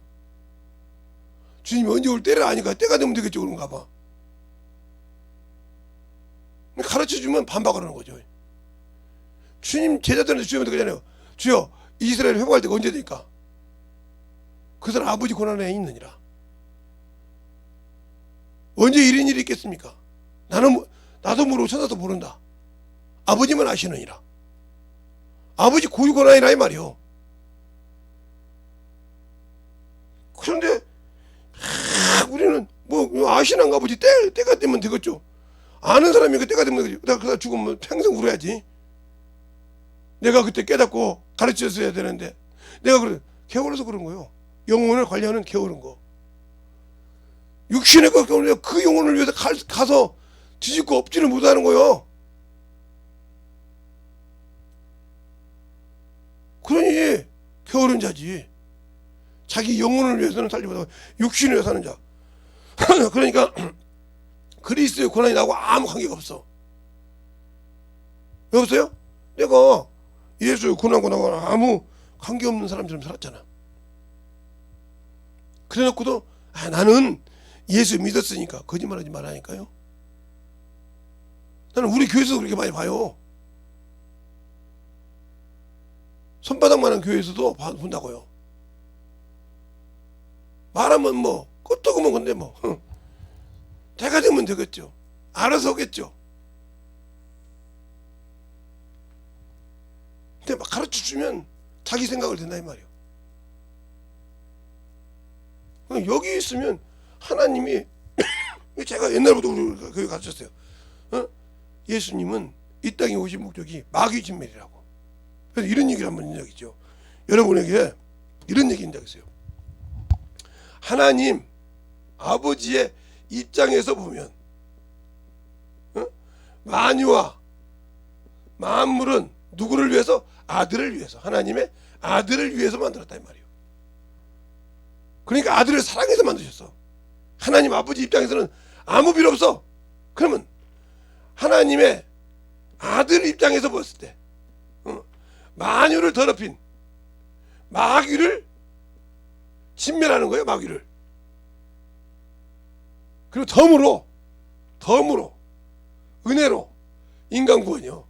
[SPEAKER 1] 주님이 언제 올 때를 아니까 때가 되면 되겠죠 그런가 봐. 가르쳐주면 반박을 하는 거죠. 주님 제자들한테 주님한테 그러잖아요. 주여 이스라엘 회복할 때가 언제 될까? 그 사람 아버지 고난에 있느니라. 언제 이런 일이 있겠습니까? 나도 모르고 천사도 모른다. 아버지만 아시느니라. 아버지 고유 고난이라 이 말이요. 그런데 우리는 뭐 아시는가 보지. 때가 되면 되겠죠. 아는 사람이 그 때가 되면 되겠죠. 내가 그다 죽으면 평생 울어야지. 내가 그때 깨닫고 가르쳤어야 되는데 내가 게을러서 그런 거요. 영혼을 관리하는 게으른 거. 육신의 그 영혼을 위해서 가서 뒤집고 엎지를 못하는 거요. 그러니 게으른 자지. 자기 영혼을 위해서는 살지 못하고 육신을 위해서 사는 자. 그러니까 그리스도의 고난이 나하고 아무 관계가 없어. 왜 없어요? 내가 예수의 고난과 나하고 아무 관계없는 사람처럼 살았잖아. 그래놓고도 나는 예수 믿었으니까 거짓말하지 말라니까요. 나는 우리 교회에서도 그렇게 많이 봐요. 손바닥만한 교회에서도 본다고요. 말하면 뭐 끄떡으면 건데 뭐 때가 되면 되겠죠. 알아서 오겠죠. 근데 막 가르쳐주면 자기 생각을 된다 이 말이에요. 여기 있으면 하나님이 제가 옛날부터 우리 교회 가르쳤어요. 예수님은 이 땅에 오신 목적이 마귀 진멸이라고. 그래서 이런 얘기를 한번 한 적이 있죠. 여러분에게 이런 얘기 한 적이 있어요. 하나님 아버지의 입장에서 보면 만유와 만물은 누구를 위해서? 아들을 위해서. 하나님의 아들을 위해서 만들었다 이 말이에요. 그러니까 아들을 사랑해서 만드셨어. 하나님 아버지 입장에서는 아무 필요 없어. 그러면 하나님의 아들 입장에서 보았을 때 만유를 더럽힌 마귀를 진멸하는 거예요. 마귀를. 그리고 덤으로 은혜로 인간 구원이요.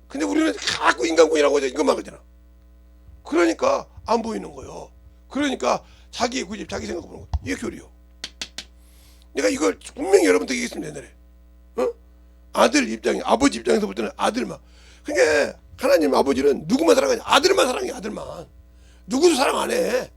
[SPEAKER 1] 근데 우리는 자꾸 인간 구원이라고 하죠. 이것만 그러잖아. 그러니까 안 보이는 거예요. 그러니까 자기의 구집 자기 생각 보는 거. 이게 교리요. 내가 이걸 분명히 여러분한테 얘기했습니다. 옛날에. 아들 입장에 아버지 입장에서 볼 때는 아들만. 그러니까 하나님 아버지는 누구만 사랑하냐? 아들만 사랑해. 아들만. 누구도 사랑 안 해.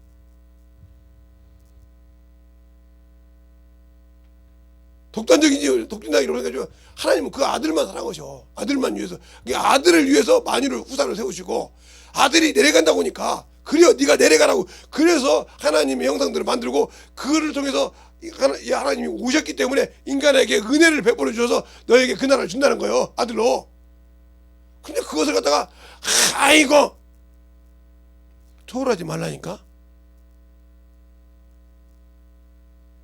[SPEAKER 1] 독진당이라고 해가지고 하나님은 그 아들만 사랑하셔. 아들만 위해서. 아들을 위해서 만유를 후사를 세우시고 아들이 내려간다고 하니까 그래요 네가 내려가라고. 그래서 하나님의 형상들을 만들고 그를 통해서 하나님이 오셨기 때문에 인간에게 은혜를 베풀어 주셔서 너에게 그 나라를 준다는 거예요. 아들로. 근데 그것을 갖다가 아이고 초월하지 말라니까.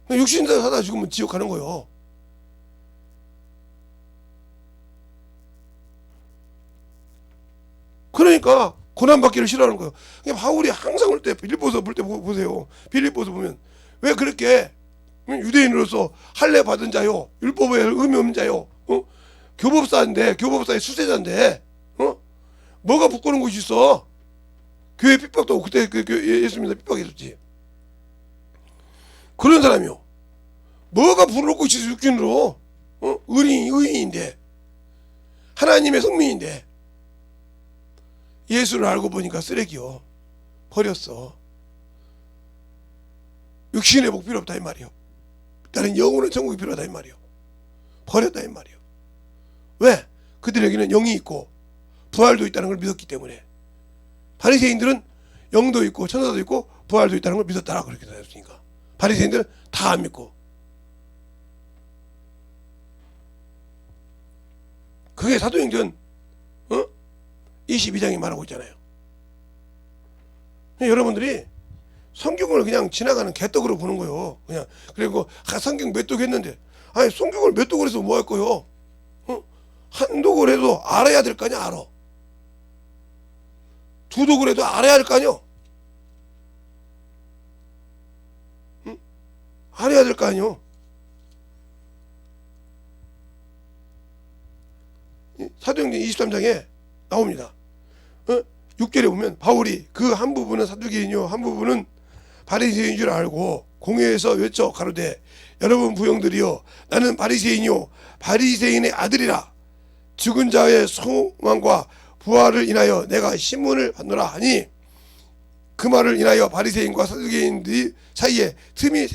[SPEAKER 1] 육신대로 사다 죽으면 지옥 가는 거예요. 그러니까 고난받기를 싫어하는 거예요. 바울이 항상 올 때 빌립보서 볼 때 보세요. 빌립보서 보면 왜 그렇게 유대인으로서 할례 받은 자요, 율법에 의미 없는 자요, 교법사인데 교법사의 수세자인데 뭐가 부끄러운 것이 있어? 교회 핍박도 그때 예수님도 핍박했었지. 그런 사람이요. 뭐가 부러울 것이 있어? 육신으로 의인인데 하나님의 성민인데 예수를 알고 보니까 쓰레기요. 버렸어. 육신의 복 필요 없다 이 말이요. 나는 영혼의 천국이 필요하다 이 말이요. 버렸다 이 말이요. 왜? 그들에게는 영이 있고 부활도 있다는 걸 믿었기 때문에. 바리새인들은 영도 있고 천사도 있고 부활도 있다는 걸 믿었다 그렇게 되었으니까. 바리새인들은 다 안 믿고. 그게 사도행전 22장이 말하고 있잖아요. 여러분들이 성경을 그냥 지나가는 개떡으로 보는 거예요. 그냥 그리고 성경 몇 독 했는데 아니 성경을 몇 독을 해서 뭐 할 거예요? 한 독을 해도 알아야 될 거 아니야. 알아. 두 독을 해도 알아야 할 거 아니야. 알아야 될 거 아니요. 사도행전 23장에 나옵니다. 6절에 보면 바울이 그 한 부분은 사두개인이요 한 부분은 바리새인인 줄 알고 공회에서 외쳐 가로되 여러분 부형들이여 나는 바리새인이요 바리새인의 아들이라 죽은 자의 소망과 부활을 인하여 내가 신문을 받노라 하니 그 말을 인하여 바리새인과 사두개인들 사이에 틈이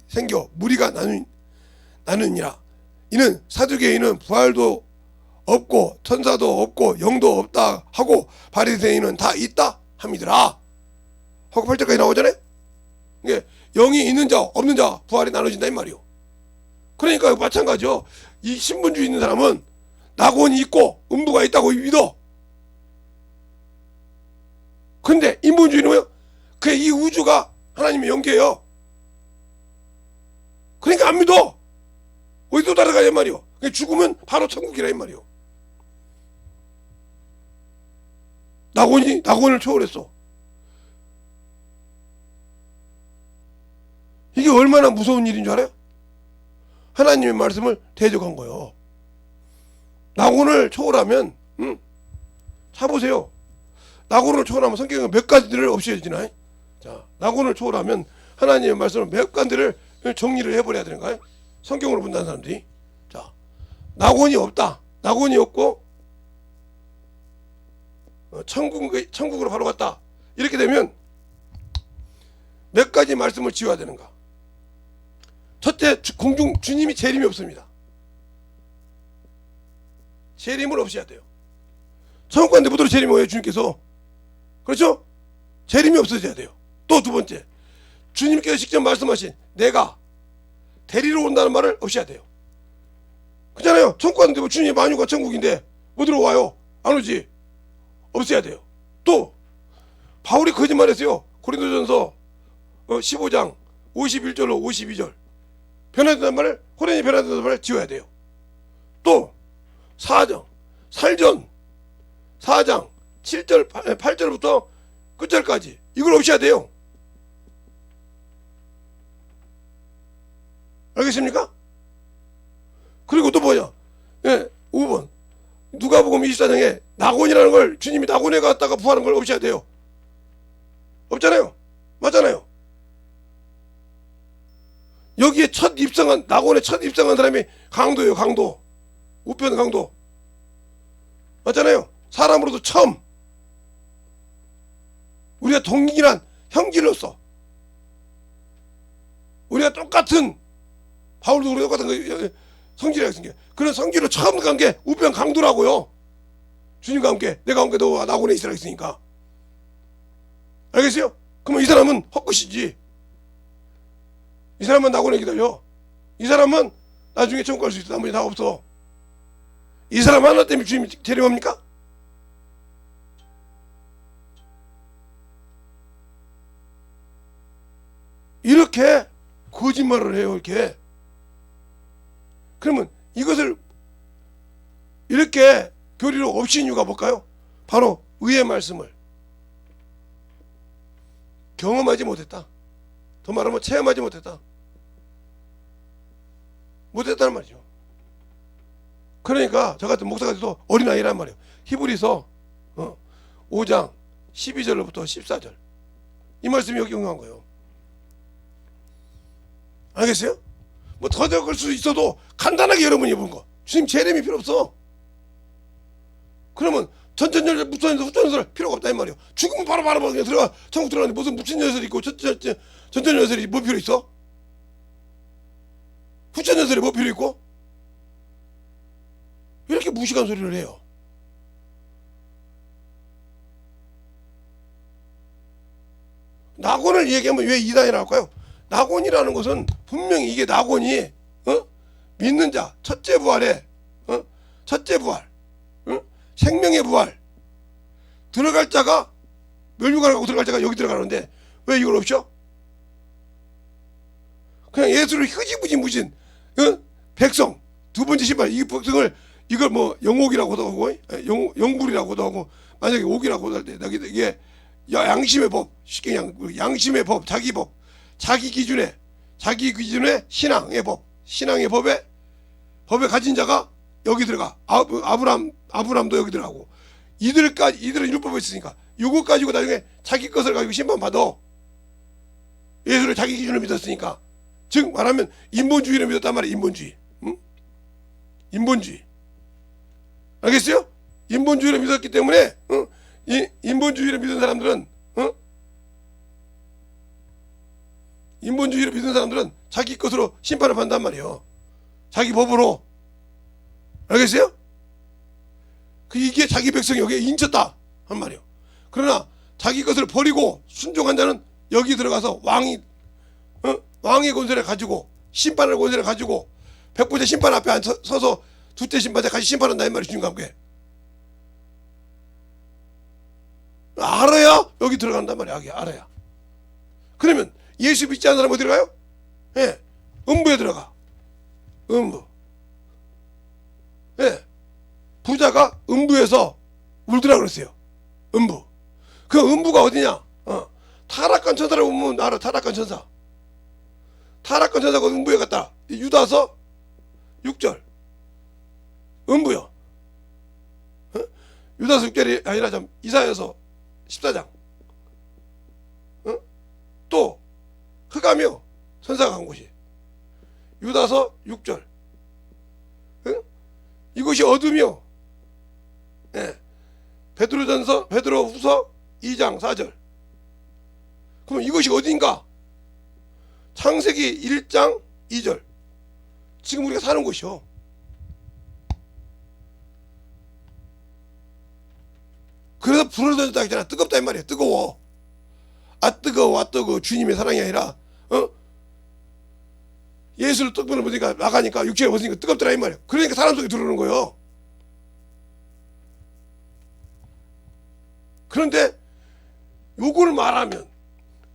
[SPEAKER 1] 생겨 무리가 나누니라. 이는 사두개인은 부활도 없고 천사도 없고 영도 없다 하고 바리새인은 다 있다 함이더라 하고 8절까지 나오잖아요. 이게 영이 있는 자 없는 자 부활이 나눠진다 이 말이요. 그러니까 마찬가지요. 이 신분주의 있는 사람은 낙원이 있고 음부가 있다고 믿어. 근데 인본주의는 뭐요? 그 이 우주가 하나님의 영계예요. 그러니까 안 믿어. 어디도 따라가야 말이요. 죽으면 바로 천국이라 이 말이요. 낙원을 초월했어. 이게 얼마나 무서운 일인 줄 알아요? 하나님의 말씀을 대적한 거예요. 낙원을 초월하면 자 보세요. 낙원을 초월하면 성경에 몇 가지들을 없애지나요? 자, 낙원을 초월하면 하나님의 말씀을 몇 가지를 정리를 해버려야 되는 거예요. 성경으로 본다는 사람들이. 자, 낙원이 없다. 낙원이 없고 천국으로 바로 갔다. 이렇게 되면 몇 가지 말씀을 지어야 되는가? 첫째, 주님이 재림이 없습니다. 재림을 없애야 돼요. 천국 가는데 못 들어 재림이 오해요 주님께서. 그렇죠? 재림이 없어져야 돼요. 또 두 번째, 주님께서 직접 말씀하신 내가 데리러 온다는 말을 없애야 돼요. 그렇잖아요. 천국 가는데 뭐 주님의 만유가 천국인데 못 들어와요. 안 오지. 없애야 돼요. 또 바울이 거짓말했어요. 고린도전서 15장 51절로 52절 변화된다는 말을 호련히 변화된다는 말을 지어야 돼요. 또 4장 7절 8절부터 끝절까지 이걸 없애야 돼요. 알겠습니까? 그리고 또 뭐냐? 5번 누가복음 24장에 낙원이라는 걸 주님이 낙원에 갔다가 부활한 걸 없애야 돼요. 없잖아요. 맞잖아요. 여기에 낙원에 첫 입성한 사람이 강도예요. 강도. 우편 강도. 맞잖아요. 사람으로도 처음. 우리가 동일한 형질로서 우리가 똑같은 바울도 우리가 똑같은 성질이라고 생겨. 그런 성질로 처음 간 게 우편 강도라고요. 주님과 함께 내가 함께 너와 낙원에 있으라 했으니까. 알겠어요? 그러면 이 사람은 헛것이지. 이 사람은 낙원에 기다려. 이 사람은 나중에 천국 갈 수 있어. 나머지 다 없어. 이 사람 하나 때문에 주님이 데려갑니까? 이렇게 거짓말을 해요. 이렇게. 그러면 이것을 이렇게 교리로 없인 이유가 뭘까요? 바로 의의 말씀을 경험하지 못했다. 더 말하면 체험하지 못했다. 못했다는 말이죠. 그러니까 저 같은 목사가 어린아이란 말이에요. 히브리서 5장 12절로부터 14절 이 말씀이 여기 용용한 거예요. 알겠어요? 뭐 더 적을 수 있어도 간단하게 여러분이 본 거. 주님 재림이 필요 없어. 그러면 전천절 무천연설 후천연설 필요가 없다 이 말이에요. 죽으면 바로 그냥 들어가 천국 들어가는데 무슨 무천연설이 있고 전천연설이 뭐 필요 있어? 후천연설이 뭐 필요 있고? 왜 이렇게 무식한 소리를 해요? 낙원을 얘기하면 왜 이단이라고 할까요? 낙원이라는 것은 분명히 이게 낙원이 믿는 자 첫째 부활에 첫째 부활 생명의 부활 들어갈 자가 멸류관을 갖고 들어갈 자가 여기 들어가는데 왜 이걸 없죠? 그냥 예수를 흐지부지 무진 백성 두 번째 신발 이 백성을 이걸 뭐 영옥이라고도 하고 영불이라고도 하고 만약에 옥이라고 할 때 이게 양심의 법 쉽게 양심의 법 자기 법 자기 기준에 신앙의 법에 가진 자가 여기 들어가. 아브람도 여기 들어가고 이들은 율법에 있으니까 이거 가지고 나중에 자기 것을 가지고 심판받아. 예수를 자기 기준으로 믿었으니까. 즉 말하면 인본주의를 믿었단 말이야. 인본주의. 응? 인본주의. 알겠어요? 인본주의를 믿었기 때문에 이 인본주의를 믿은 사람들은 인본주의를 믿는 사람들은 자기 것으로 심판을 받는단 말이에요. 자기 법으로. 알겠어요? 이게 자기 백성이 여기에 인쳤다 한 말이에요. 그러나 자기 것을 버리고 순종한 자는 여기 들어가서 왕의 권세를 가지고 심판의 권세를 가지고 백부제 심판 앞에 서서 두째 심판자 같이 심판한다 이 말이에요. 주님과 함께. 알아야 여기 들어간단 말이야. 알아야. 그러면 예수 믿지 않는 사람 어디 들어가요? 예, 음부에 들어가. 음부. 예, 부자가 음부에서 울더라 그랬어요. 음부. 그 음부가 어디냐? 타락한 천사를 보면 알아. 타락한 천사. 타락한 천사가 음부에 갔다. 유다서 6절. 음부요. 유다서 6절이 아니라 좀 이사야서 14장. 또 흑암이요. 천사가 간 곳이. 유다서 6절. 이곳이 어둠이요. 예. 베드로후서 2장 4절. 그럼 이것이 어딘가? 창세기 1장 2절. 지금 우리가 사는 곳이요. 그래서 불을 던졌다 했잖아. 뜨겁다 이 말이야. 뜨거워. 뜨거워. 주님의 사랑이 아니라 예수를 떡분을 보니까 나가니까 육체를 벗으니까 뜨겁더라 이 말이야. 그러니까 사람 속에 들어오는 거예요. 그런데 요걸 말하면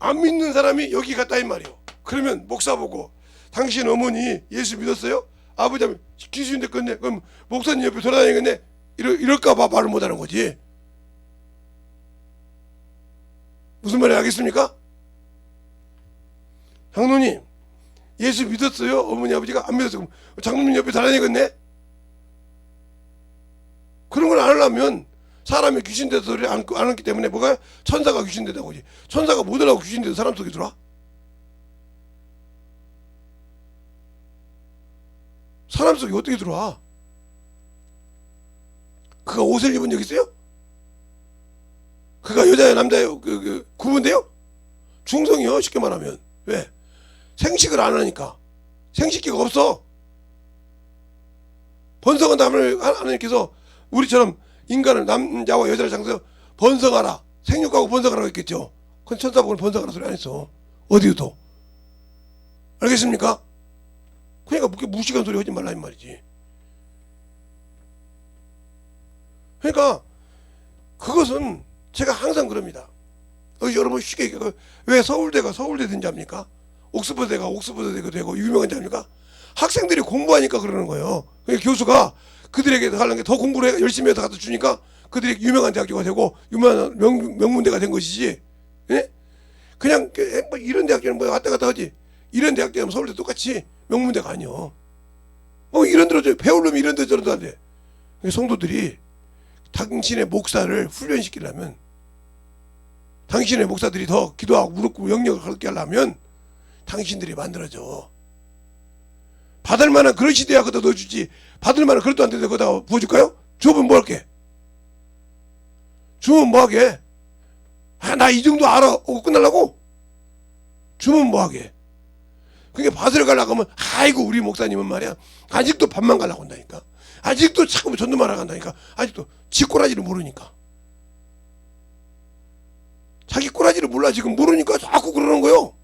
[SPEAKER 1] 안 믿는 사람이 여기 갔다 이 말이에요. 그러면 목사 보고 당신 어머니 예수 믿었어요? 아버지 기수인데 끝내 그럼 목사님 옆에 돌아다니겠네? 이럴까봐 말을 못하는 거지. 무슨 말인지 알겠습니까? 장로님 예수 믿었어요? 어머니 아버지가 안 믿었어요. 그럼 장로님 옆에 돌아다니겠네? 그런 걸 안 하려면 사람이 귀신돼서 소리 안 했기 때문에 뭐가 천사가 귀신되다고 하지. 천사가 못 하려고 귀신돼서 사람 속에 들어와? 사람 속에 어떻게 들어와? 그가 옷을 입은 적 있어요? 그가 여자예요 남자예요? 구분돼요? 중성이요 쉽게 말하면. 왜? 생식을 안 하니까. 생식기가 없어. 번성한다 하나님께서 우리처럼 인간을 남자와 여자를 창조해서 번성하라, 생육하고 번성하라고 했겠죠. 그건 천사복은 번성하라 소리 안 했어. 어디도. 알겠습니까? 그러니까 그렇게 무식한 소리 하지 말라 이 말이지. 그러니까 그것은 제가 항상 그럽니다. 여러분 쉽게 얘기해요. 왜 서울대가 서울대든지 합니까? 옥스퍼드대가 옥스퍼드대가 되고 유명한지 합니까? 학생들이 공부하니까 그러는 거예요. 그러니까 교수가 그들에게 하려는 게 더 공부를 열심히 해서 갖다 주니까 그들이 유명한 대학교가 되고 유명한 명문대가 된 것이지. 예? 그냥 뭐 이런 대학교는 뭐 왔다 갔다 하지. 이런 대학교는 서울대 똑같이 명문대가 아니요. 이런 데로 배울 놈이 이런 데 저런 데 안 돼. 성도들이 당신의 목사를 훈련시키려면, 당신의 목사들이 더 기도하고 무릎 꿇고 영역을 가르치게 하려면 당신들이 만들어줘. 받을 만한 그릇이 돼야 거기다 넣어주지. 받을 만한 그릇도 안 되는데 거기다 부어줄까요? 주면 뭐 할게? 주면 뭐 하게? 나 이 정도 알아 하고 끝나려고? 주면 뭐 하게? 그게 받으러 가려고 하면 아이고 우리 목사님은 말이야 아직도 밥만 가려고 한다니까. 아직도 자꾸 전도만 하러 간다니까. 아직도 지 꼬라지를 모르니까. 자기 꼬라지를 몰라 지금 모르니까 자꾸 그러는 거예요.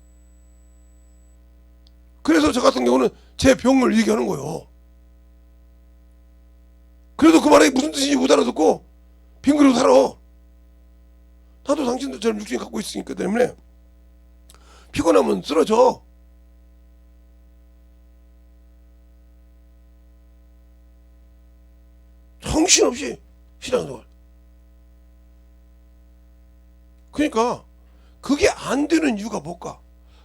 [SPEAKER 1] 그래서 저 같은 경우는 제 병을 얘기하는 거예요. 그래도 그 말이 무슨 뜻인지 못 알아듣고 빙그레고 살아. 나도 당신들처럼 육신이 갖고 있으니까 때문에 피곤하면 쓰러져. 정신없이 신앙생활. 그러니까 그게 안 되는 이유가 뭘까?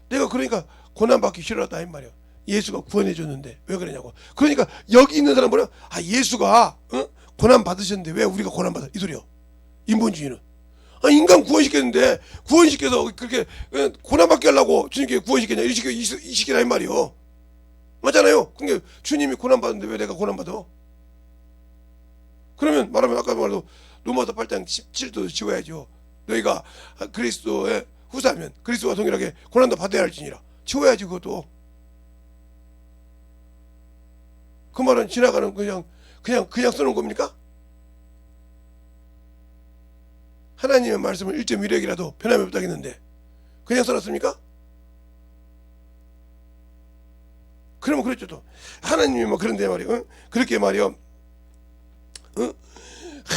[SPEAKER 1] 내가 그러니까 고난받기 싫어하다 이 말이야. 예수가 구원해 줬는데 왜 그러냐고. 그러니까 여기 있는 사람 뭐냐? 예수가 고난 받으셨는데 왜 우리가 고난 받아? 이 소리야. 인본주의는. 인간 구원시켰는데 구원시켜서 그렇게 고난받게 하려고 주님께 구원시켰냐? 이 시키라 이 말이요. 맞잖아요. 그러니까 주님이 고난 받는데 왜 내가 고난 받아? 그러면 말하면 아까 말도 로마서 8장 17도 지워야죠. 너희가 그리스도의 후사면 그리스도와 동일하게 고난도 받아야 할지니라. 지워야지 그것도. 그 말은 지나가는 그냥 쓰는 겁니까? 하나님의 말씀을 1.1핵이라도 변함이 없다겠는데 그냥 써놨습니까? 그러면 그랬죠 또. 하나님이 뭐 그런데 말이요. 그렇게 말이요.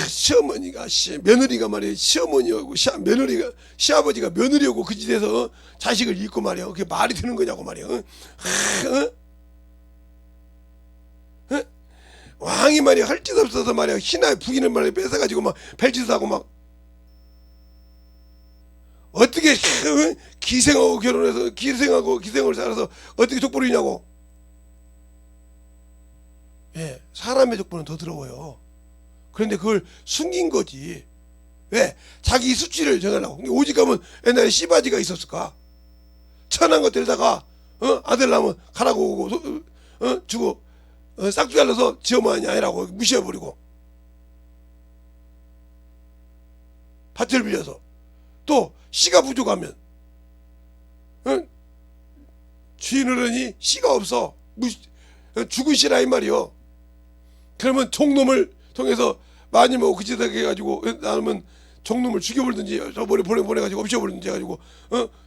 [SPEAKER 1] 시어머니가 며느리가 말이야 시어머니하고 며느리가 시아버지가 며느리하고 그 집에서 자식을 잃고 말이야. 그게 말이 되는 거냐고 말이야. 왕이 말이야 할 짓 없어서 말이야 신하의 부인을 말이야 뺏어가지고 막 벨짓하고 막 어떻게 기생하고 결혼해서 기생을 살아서 어떻게 족보를 이냐고. 예, 사람의 족보는 더 더러워요. 그런데 그걸 숨긴 거지. 왜? 자기 수치를 정하려고. 오직 가면 옛날에 씨바지가 있었을까? 천한 거 데려다가 아들 낳으면 가라고 오고 주고 싹두 잘라서 지어마냐 해라고 무시해버리고 밭을 빌려서 또 씨가 부족하면 주인어른이 씨가 없어 죽은 씨라 이 말이요. 그러면 종놈을 통해서 많이 먹고 그지하게 해가지고 나면 종놈을 죽여버리든지 저번에 보내가지고 없애버리든지 해가지고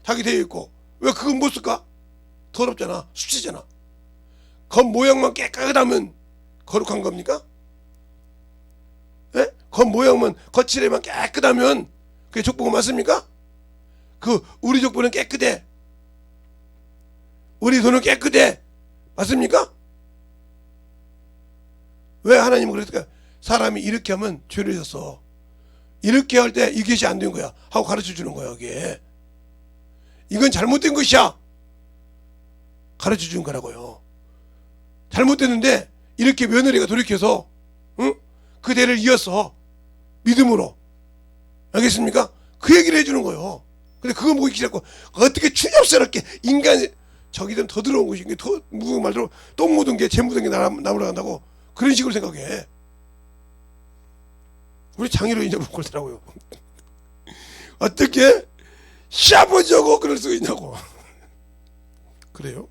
[SPEAKER 1] 자기 되어 있고. 왜 그건 못 쓸까? 더럽잖아. 수치잖아. 겉 모양만 깨끗하면 거룩한 겁니까? 예? 겉 모양만 겉칠에만 깨끗하면 그게 족보가 맞습니까? 우리 족보는 깨끗해. 우리 돈은 깨끗해. 맞습니까? 왜 하나님은 그랬을까? 사람이 이렇게 하면 죄를 졌어. 이렇게 할 때 이것이 안 된 거야 하고 가르쳐 주는 거야. 이게 이건 잘못된 것이야 가르쳐 주는 거라고요. 잘못됐는데 이렇게 며느리가 돌이켜서 그 대를 이었어. 믿음으로. 알겠습니까? 그 얘기를 해주는 거예요. 근데 그거 보기 싫고 어떻게 추잡스럽게 인간이 저기든 더 더러운 것이 더 묻은 말대로 똥 묻은 게 재 묻은 게 나무라 간다고 그런 식으로 생각해. 우리 장애로 인정을 걸더라고요. 어떻게 시아버지하고 그럴 수 있냐고. 그래요?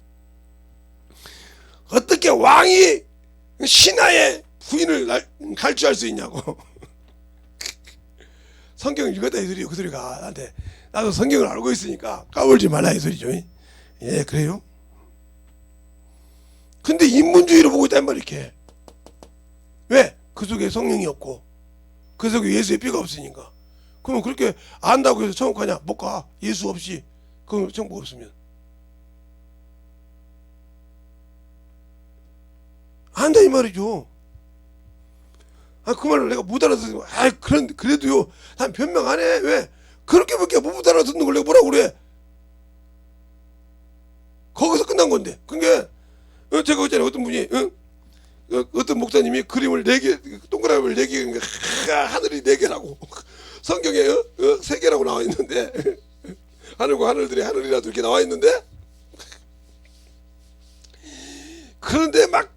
[SPEAKER 1] 어떻게 왕이 신하의 후인을 갈취할 수 있냐고. 성경을 읽었다 이 소리요. 그 소리가 나한테. 나도 성경을 알고 있으니까 까불지 말라 이 소리죠. 예, 그래요. 근데 인본주의로 보고 있단 말이야 이렇게. 왜? 그 속에 성령이 없고 그 속에 예수의 피가 없으니까. 그러면 그렇게 안다고 해서 천국 가냐? 못 가. 예수 없이. 그럼 천국 없으면 안다 이 말이죠. 그 말을 내가 못 알아듣는 거야. 그래도요 난 변명 안 해. 왜? 그렇게밖에 못 알아듣는 걸 내가 뭐라고 그래. 거기서 끝난 건데. 그러니까 제가 그전에 어떤 분이 어떤 목사님이 그림을 4개, 동그라미를 4개, 그러니까 하늘이 4개라고 성경에 3개라고 나와 있는데 하늘과 하늘들이 하늘이라도 이렇게 나와 있는데, 그런데 막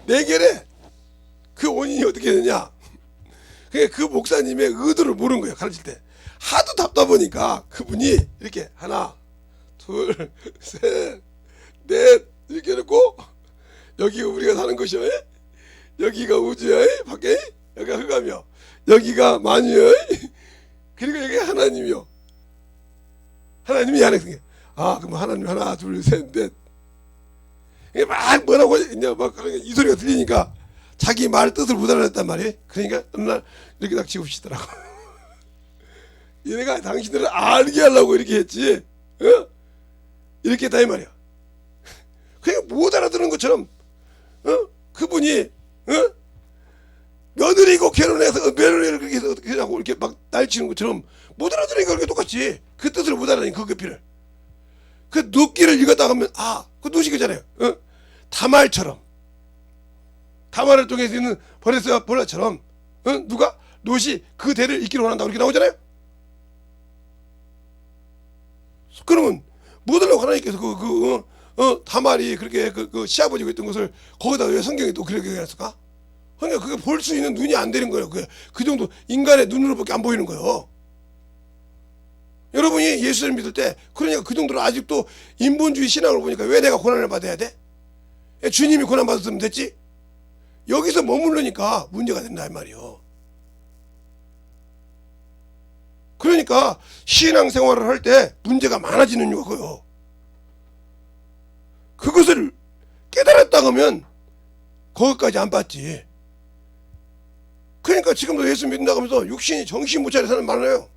[SPEAKER 1] 4개래. 그 원인이 어떻게 되냐? 그 목사님의 의도를 모르는 거예요. 가르칠 때 하도 답답하니까 그분이 이렇게 하나, 둘, 셋, 넷 이렇게 해놓고 여기가 우리가 사는 것이요, 여기가 우주요, 밖에 여기가 흑암이요, 여기가 만유요, 그리고 여기가 하나님이요. 하나님이 안에 있는 게, 그럼 하나님 하나, 둘, 셋, 넷. 이게 막 뭐라고 했냐, 막 이 소리가 들리니까 자기 말 뜻을 못 알아냈단 말이에요. 그러니까 어느 날 이렇게 딱 지읍시더라고. 얘네가 당신들을 알게 하려고 이렇게 했지, 이렇게 했다 이 말이야. 그냥 못 알아듣는 것처럼, 그분이, 며느리고 결혼해서 며느리를 그렇게 해서 어떻게 하고 이렇게 막 날치는 것처럼 못 알아들으니까 그렇게 똑같지. 그 뜻을 못 알아내니까 그 깊이를. 그 눕기를 읽었다 하면, 그 누시기잖아요. 다말처럼. 다말을 통해서 있는 버레스와 볼라처럼, 누가? 롯이 그 대를 잇기를 원한다고 이렇게 나오잖아요. 그러면 못 하려고 하나님께서 다말이 그렇게 그 시아버지가 있던 것을 거기다 왜 성경에 또 그렇게 해놨을까? 그러니까 그게 볼 수 있는 눈이 안 되는 거예요. 그 정도 인간의 눈으로밖에 안 보이는 거예요. 여러분이 예수를 믿을 때, 그러니까 그 정도로 아직도 인본주의 신앙을 보니까 왜 내가 고난을 받아야 돼? 주님이 고난 받았으면 됐지? 여기서 머무르니까 문제가 된다 이 말이요. 그러니까 신앙생활을 할 때 문제가 많아지는 이유가 그거요. 그것을 깨달았다 하면 거기까지 안 봤지. 그러니까 지금도 예수 믿는다고 하면서 육신이 정신 못 차리는 사람 많아요.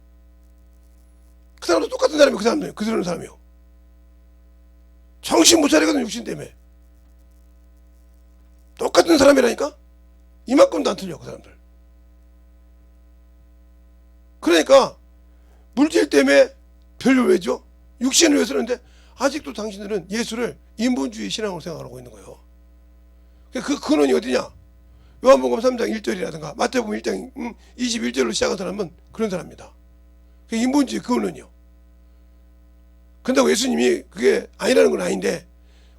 [SPEAKER 1] 그 사람도 똑같은 사람이 그 사람이에요. 그 사람이요. 정신 못 차리거든, 육신 때문에. 똑같은 사람이라니까? 이만큼도 안 틀려, 그 사람들. 그러니까 물질 때문에 별로 왜죠? 육신을 왜 쓰는데 아직도 당신들은 예수를 인본주의 신앙으로 생각하고 있는 거예요. 그 근원이 어디냐? 요한복음 3장 1절이라든가 마태복음 1장 21절로 시작한 사람은 그런 사람입니다. 그게 인본주의 근원이요. 근데 예수님이 그게 아니라는 건 아닌데,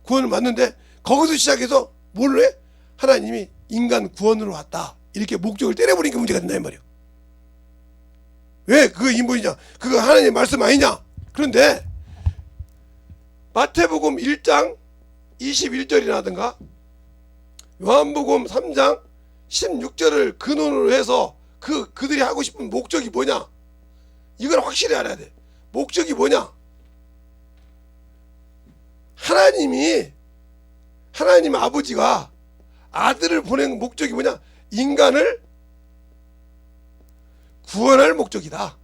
[SPEAKER 1] 구원을 맞는데 거기서 시작해서 뭘로 해? 하나님이 인간 구원으로 왔다, 이렇게 목적을 때려버리니까 문제가 된다 이 말이에요. 왜 그거 인본이냐? 그거 하나님의 말씀 아니냐? 그런데 마태복음 1장 21절이라든가 요한복음 3장 16절을 근원으로 해서 그들이 하고 싶은 목적이 뭐냐? 이걸 확실히 알아야 돼. 목적이 뭐냐? 하나님 아버지가 아들을 보낸 목적이 뭐냐? 인간을 구원할 목적이다.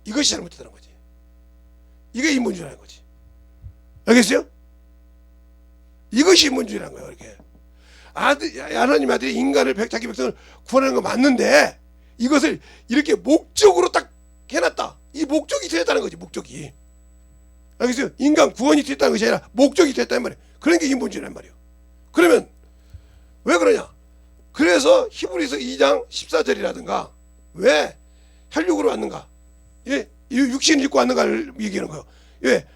[SPEAKER 1] 이것이 잘못됐다는 거지. 이게 인본주의라는 거지. 알겠어요? 이것이 인본주의라는 거예요. 이렇게 하나님 아들이 인간을 자기 백성을 구원하는 거 맞는데 이것을 이렇게 목적으로 딱 해놨다. 이 목적이 되었다는 거지. 목적이. 알겠어요? 인간 구원이 됐다는 것이 아니라 목적이 됐다는 말이에요. 그러니까 인본주의란 말이에요. 그러면 왜 그러냐? 그래서 히브리서 2장 14절이라든가 왜 혈육으로 왔는가? 예, 육신을 입고 왔는가를 얘기하는 거예요. 왜?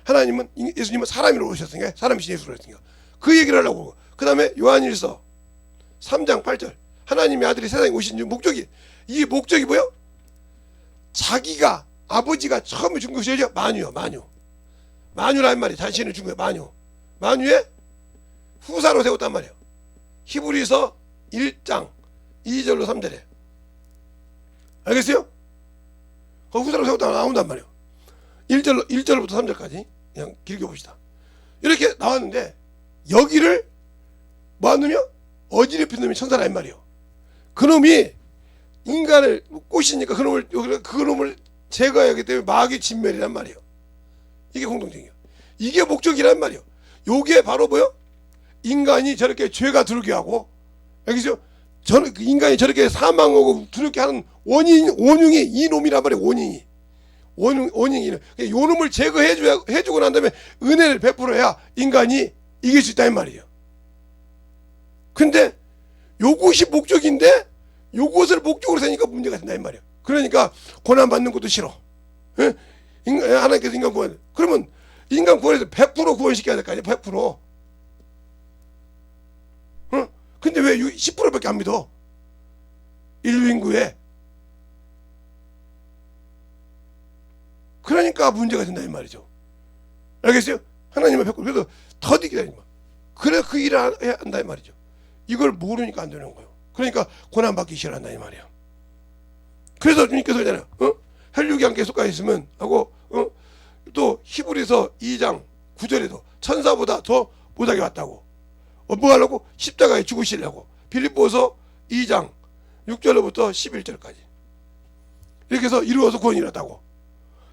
[SPEAKER 1] 예수님은 사람으로 오셨으니까, 사람이신 예수로 오셨으니까 그 얘기를 하려고. 그 다음에 요한일서 3장 8절 하나님의 아들이 세상에 오신 목적이, 이 목적이 뭐예요? 자기가 아버지가 처음에 준 것이 만유요. 만유란 말이 자신을 준 거예요. 만유의 후사로 세웠단 말이에요. 히브리서 1장 2절로 3절에. 알겠어요? 그 후사로 세웠다 나온단 말이에요. 1절부터 3절까지 그냥 길게 봅시다. 이렇게 나왔는데 여기를 뭐하느냐? 어지럽힌 놈이 천사라 이 말이에요. 그놈이 인간을 꼬시니까 그놈을 제거해야 하기 때문에 마귀 진멸이란 말이에요. 이게 공동적이에요. 이게 목적이란 말이에요. 요게 바로 뭐요? 인간이 저렇게 죄가 들게 하고, 알겠어요? 인간이 저렇게 사망하고 두렵게 하는 원흉이 이 놈이란 말이에요. 원흉이. 요 놈을 제거해주고 난 다음에 은혜를 베풀어야 인간이 이길 수 있다는 말이에요. 근데 요것이 목적인데 요것을 목적으로 세니까 문제가 된다 이 말이에요. 그러니까 고난받는 것도 싫어. 예? 하나님께서 인간 구원. 그러면 인간 구원에서 100% 구원시켜야 될 거 아니에요. 100%. 어? 근데 왜 10%밖에 안 믿어? 인류 인구에. 그러니까 문제가 된다 이 말이죠. 알겠어요? 하나님의 100%. 그래서 더디 기다리지 마. 그래 그 일을 해야 한다 이 말이죠. 이걸 모르니까 안 되는 거예요. 그러니까 고난받기 싫어한다 이 말이야. 그래서 주님께서 그러잖아요. 혈육이 함께 속가 있으면 하고 또 히브리서 2장 9절에도 천사보다 더 못하게 왔다고. 뭐 하려고? 십자가에 죽으시려고. 빌립보서 2장 6절로부터 11절까지 이렇게 해서 이루어서 구원이 일어났다고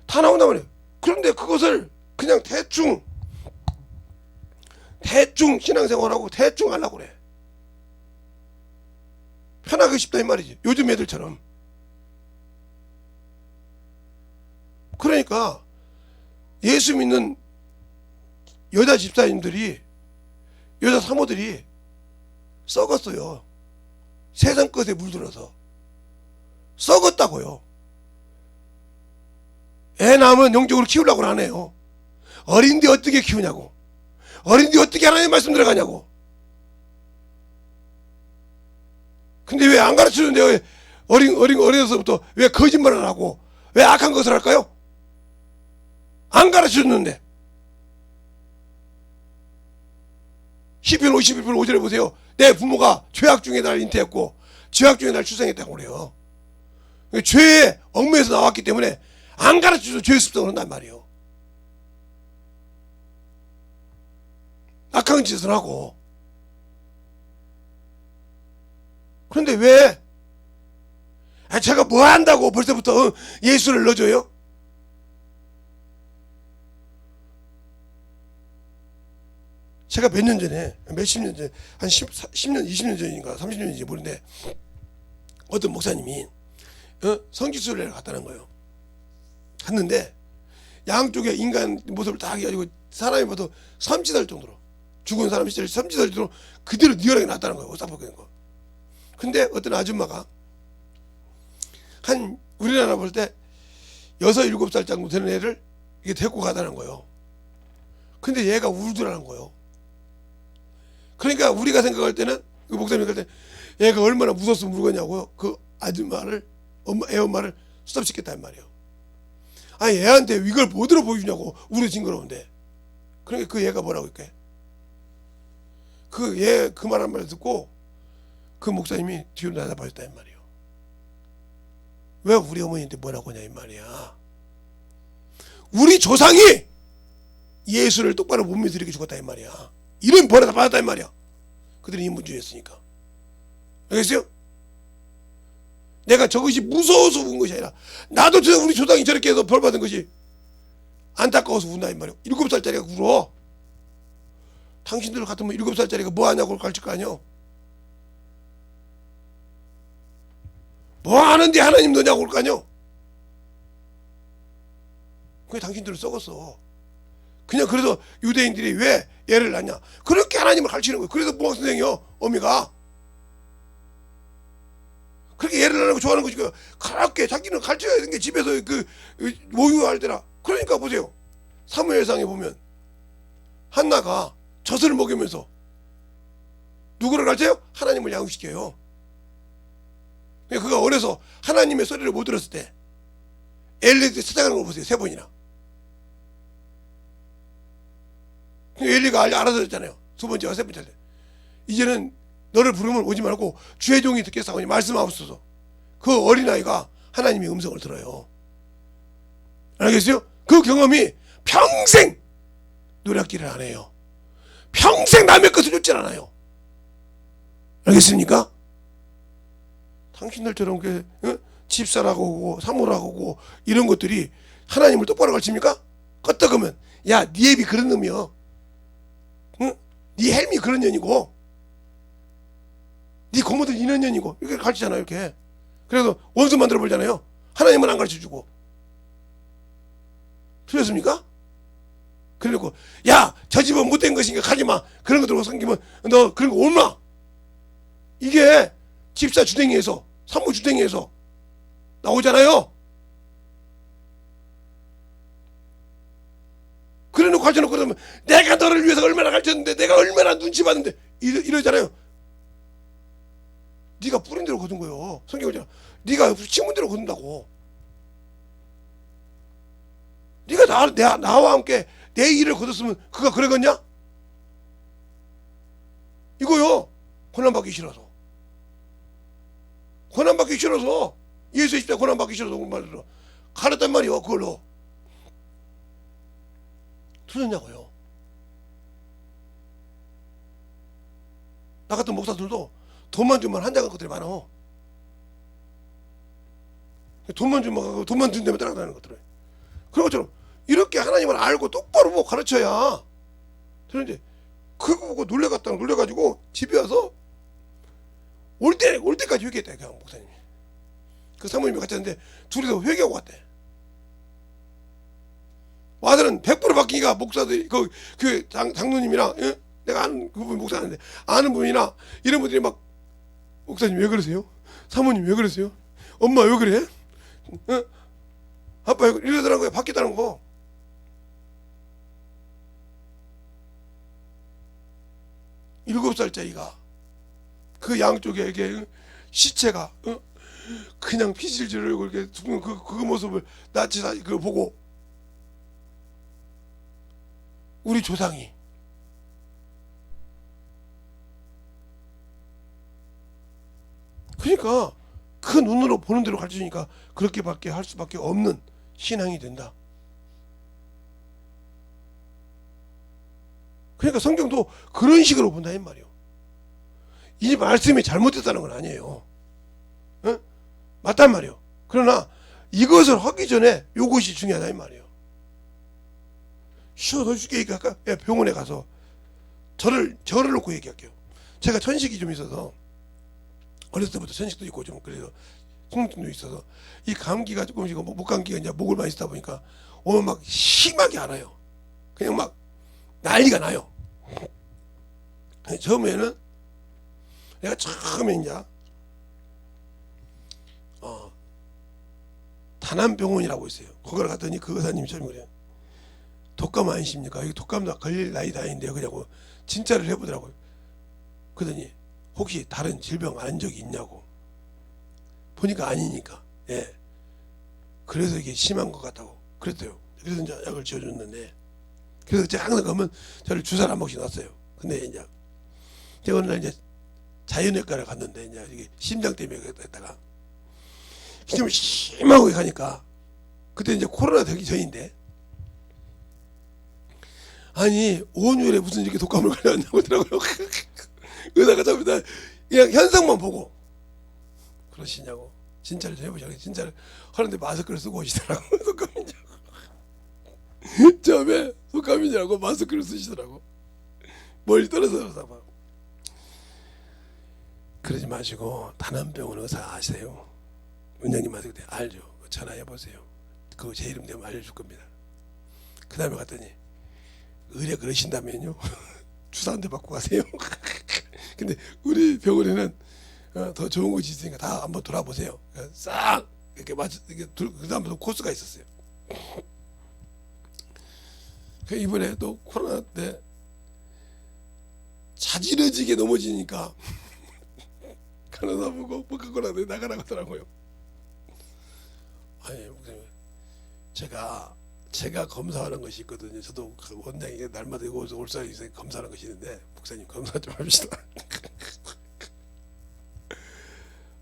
[SPEAKER 1] 다 나온단 말이에요. 그런데 그것을 그냥 대충 신앙생활하고 대충 하려고 그래. 편하게 싶다 이 말이지. 요즘 애들처럼. 그러니까 예수 믿는 여자 집사님들이, 여자 사모들이 썩었어요. 세상 것에 물들어서 썩었다고요. 애 낳으면 영적으로 키우려고 안 해요. 어린데 어떻게 키우냐고. 어린데 어떻게 하나님 말씀 들어가냐고. 근데 왜 안 가르치는데 왜 어려서부터 왜 거짓말을 하고 왜 악한 것을 할까요? 안 가르쳐줬는데. 시편 51편 5절에 보세요. 내 부모가 죄악 중에 날 잉태했고 죄악 중에 날 출생했다고 그래요. 죄의 얽매에서 나왔기 때문에 안 가르쳐줘도 죄의 습성을 한단 말이에요. 악한 짓을 하고. 그런데 왜 제가 뭐 한다고 벌써부터 예수를 넣어줘요? 제가 몇 년 전에, 몇십 년 전에, 한 10년, 20년 전인가 30년 전인지 모르는데 어떤 목사님이 성지순례를 갔다는 거예요. 갔는데 양쪽에 인간 모습을 다 해가지고 사람이 봐도 섬찟할 정도로, 죽은 사람 시절 섬찟할 정도로 그대로 리얼하게 났다는 거예요. 옷사포된 거. 근데 어떤 아줌마가 한 우리나라 볼 때 6, 7살 정도 되는 애를 이게 데리고 가다는 거예요. 근데 얘가 울더라는 거예요. 그러니까 우리가 생각할 때는, 그 목사님이 생각할 때 얘가 얼마나 무서웠으면 울겠냐고요. 그 아줌마를, 애 엄마를 수납시켰단 말이에요. 아니 애한테 이걸 뭐 들어 보여주냐고. 울어 징그러운데. 그러니까 그 얘가 뭐라고 할까요? 그 말 한 말 듣고 그 목사님이 뒤로 나다봐줬다 이 말이에요. 왜 우리 어머니한테 뭐라고 하냐 이 말이야. 우리 조상이 예수를 똑바로 못 믿어 이렇게 죽었다 이 말이야. 이런 벌을 다 받았다 이 말이야. 그들이 인문주의였으니까. 알겠어요? 내가 저것이 무서워서 운 것이 아니라 나도 우리 조상이 저렇게 해서 벌 받은 것이 안타까워서 운다 이 말이야. 7살짜리가 울어. 당신들 같으면 7살짜리가 뭐 하냐고 가르칠 거 아니야. 뭐 하는데 하나님 너냐고 그럴 거 아니야. 그게 당신들은 썩었어. 그냥 그래서 유대인들이 왜 얘를 낳냐. 그렇게 하나님을 가르치는 거예요. 그래서 무학 선생이요. 어미가. 그렇게 얘를 낳는 거 좋아하는 것이 그렇게 자기는 가르쳐야 되는 게 집에서 모유할 때라. 그러니까 보세요. 사무엘상에 보면 한나가 젖을 먹이면서 누구를 가르쳐요? 하나님을 양육시켜요. 그가 어려서 하나님의 소리를 못 들었을 때 엘리한테 찾아가는 걸 보세요. 3번이나. 엘리가 알아들었잖아요. 2번째와 3번째 때. 이제는 너를 부르면 오지 말고 주의 종이 듣겠사오니 말씀하옵소서. 그 어린아이가 하나님의 음성을 들어요. 알겠어요? 그 경험이 평생 노략질을 안 해요. 평생 남의 것을 쫓질 않아요. 알겠습니까? 당신들처럼 집사라고 하고 사모라고 하고 이런 것들이 하나님을 똑바로 가르칩니까? 껐다그러면 야, 네 애비 그런 놈이여. 응? 네 헬미 그런 년이고 네 고모들 이런 년이고 이렇게 가르치잖아요. 이렇게. 그래서 원수 만들어 버리잖아요. 하나님은 안 가르쳐주고. 틀렸습니까? 그래놓고 야, 저 집은 못된 것이니까 가지마. 그런 거 들고 생기면 너 그런 거 옮마. 이게 집사 주댕이에서 산모 주댕이에서 나오잖아요. 그래놓고 가르쳐놓고 그러면 내가 너를 위해서 얼마나 가르쳤는데 내가 얼마나 눈치 봤는데 이러잖아요. 네가 뿌린 대로 거둔 거예요. 성경을 네가 심은 대로 거둔다고. 네가 나와 함께 내 일을 거뒀으면 그가 그러겠냐? 이거요. 고난받기 싫어서. 고난받기 싫어서 예수의 십자가 고난받기 싫어서 말로 가르쳤단 말이요. 그걸로. 틀렸냐고요. 나 같은 목사들도 돈만 주면 한장한 것들이 많아. 돈만 주면 돈만 준 데만 따라다니는 것들. 그런 것처럼 이렇게 하나님을 알고 똑바로 보고 가르쳐야. 그런데 그거 보고 놀래가지고 집에 와서 올 때까지 회개했대. 그냥 목사님이. 그 사모님이 같이 왔는데 둘이서 회개하고 왔대. 아들은 100% 바뀌니까 목사들이 그 장로님이랑 내가 아는 그분 목사인데 아는 분이나 이런 분들이 막 목사님 왜 그러세요? 사모님 왜 그러세요? 엄마 왜 그래? 아빠 왜 그래? 이러더라고요. 바뀌었다는 거. 일곱 살짜리가 그 양쪽에 이게 시체가 그냥 피질질 흘리고 이렇게 죽는 그 모습을 나치 그거 보고 우리 조상이 그러니까 그 눈으로 보는 대로 가르쳐주니까 그렇게밖에 할 수밖에 없는 신앙이 된다. 그러니까 성경도 그런 식으로 본다 이 말이에요. 이 말씀이 잘못됐다는 건 아니에요. 응? 맞단 말이에요. 그러나 이것을 하기 전에 이것이 중요하다 이 말이에요. 더 쉽게 얘기할까? 병원에 가서 저를 놓고 얘기할게요. 제가 천식이 좀 있어서 어렸을 때부터 천식도 있고 좀 그래서 통증도 있어서 이 감기가 조금씩 목감기가 이제 목을 많이 쓰다 보니까 오면 막 심하게 앓아요. 그냥 막 난리가 나요. 처음에는 내가 처음에 이제 단안병원이라고 있어요. 거기를 갔더니 그 의사님이 처음에 그래요. 독감 아니십니까? 여기 독감 걸릴 나이도 아닌데요. 그냐고 진짜를 해보더라고요. 그러더니 혹시 다른 질병 안 적이 있냐고. 보니까 아니니까. 예. 그래서 이게 심한 것 같다고 그랬대요. 그래서 이제 약을 지어줬는데 그래서 제가 항상 가면 저를 주사를 한 번씩 놨어요. 근데 이제 제가 어느 날 이제 자연외과를 갔는데 이제 이게 심장 때문에 했다가 좀 심하게 가니까 그때 이제 코로나 되기 전인데 아니 온율에 무슨 이렇게 독감을 걸렸냐고 하더라고요. 의사가 처음에 그냥 현상만 보고 그러시냐고. 진짜를 좀 해보자고. 진짜를 하는데 마스크를 쓰고 오시더라고. 독감이냐고. 처음에 독감이냐고 마스크를 쓰시더라고. 멀리 떨어져서 막. 그러지 마시고 단안병원 의사 아세요? 원장님한테 그때 알죠. 전화해보세요. 그거 제 이름 되면 알려줄 겁니다. 그 다음에 갔더니 의뢰 그러신다면요 주사 한 대 받고 가세요. 근데 우리 병원에는 더 좋은 곳이 있으니까 다 한번 돌아보세요. 싹 이렇게 그 다음부터 코스가 있었어요. 이번에 또 코로나 때 자지러지게 넘어지니까 간호사 보고 못 갖고 나가라고 하더라고요. 아니 목사님 제가 제가 검사하는 것이 있거든요. 저도 그 원장이 날마다 이거 올사에 검사하는 것이 있는데, 목사님 검사 좀 합시다.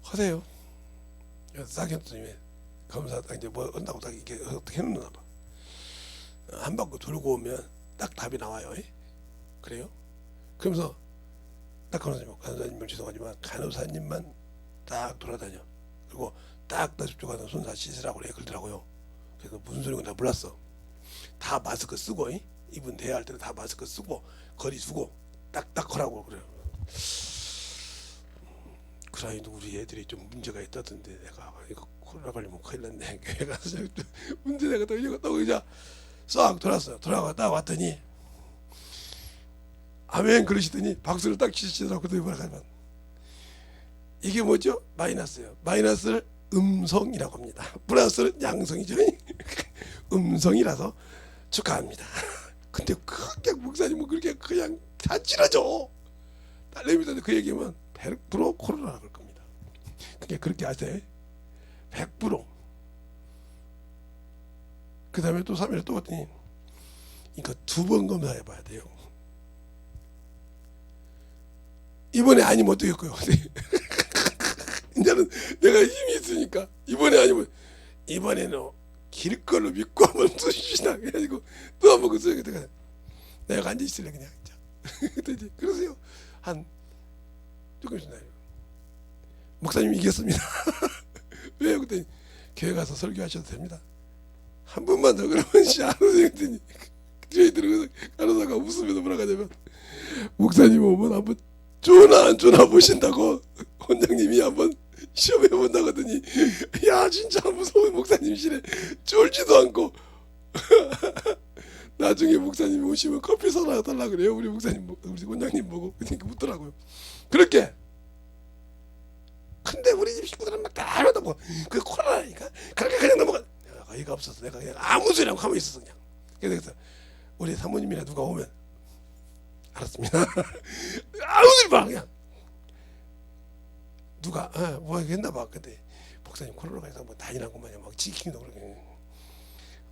[SPEAKER 1] 하세요. 딱 했더니 검사 딱 이제 뭐 온다고 딱 이렇게 어떻게 해놓나 봐. 한 바퀴 돌고 오면 딱 답이 나와요. 그래요? 그러면서 딱 간호사님 죄송하지만 간호사님만 딱 돌아다녀. 그리고 딱 저쪽 가서 손사 씻으라고 그래 그러더라고요. 그래서 무슨 소리인가 나 몰랐어. 다 마스크 쓰고 이분 대화할 때는 다 마스크 쓰고 거리 두고 딱딱 하라고 그래요. 그라이도 우리 애들이 좀 문제가 있다던데 내가 이거 코로나 걸리면 큰일 났네. 교회 가서 문제가 또 이거 또 이제 싹 돌았어. 돌아가 딱 왔더니 아멘 그러시더니 박수를 딱 치시더라고. 그러더니 이게 뭐죠? 마이너스예요. 마이너스를 음성이라고 합니다. 플러스는 양성이죠. 음성이라서 축하합니다. 근데 그렇게 목사님은 그렇게 그냥 다 찌러져. 딸내미들한테 그 얘기하면 100% 코로나라 그럴 겁니다. 그게 그렇게 아세요? 100%. 그 다음에 또 3일에 또 왔더니 이거 2번 검사해 봐야 돼요. 이번에 아니면 어떻겠고요. 이제는 내가 힘이 있으니까 이번에 아니면 이번에는 길 걸로 믿고 한번 쓰시다. 그래가지고 또 한번 그 써야 돼. 내가 앉아 있을래 그냥. 그러세요. 한 조금 있나요? 목사님 이겼습니다. 왜요? 그랬더니 교회 가서 설교하셔도 됩니다. 한 번만 더 그러면 씨알아서 했더니 저희들은 간호사가 웃으면서 뭐라 하냐면 목사님 오면 한번 쪼나 안 쪼나 보신다고 원장님이 한번 시험해 본다고 하더니 야 진짜 무서운 목사님이시네. 쫄지도 않고 나중에 목사님이 오시면 커피 사다 달라 그래요. 우리 목사님 우리 원장님 보고 그러니까 묻더라고요. 그렇게 근데 우리 집 식구들은 막 다 하다 그 코로나니까 그렇게 그냥 넘어가. 내가 어이가 없어서 내가 그냥 아무 소리 안 하고 가만히 있었어 그냥. 그래서 우리 사모님이나 누가 오면 알았습니다. 아무 소리 마 그냥. 누가 뭐 했나 봐. 근데 목사님 코로나가 있어서 뭐 다니라고만요. 막 지키기도 그러게.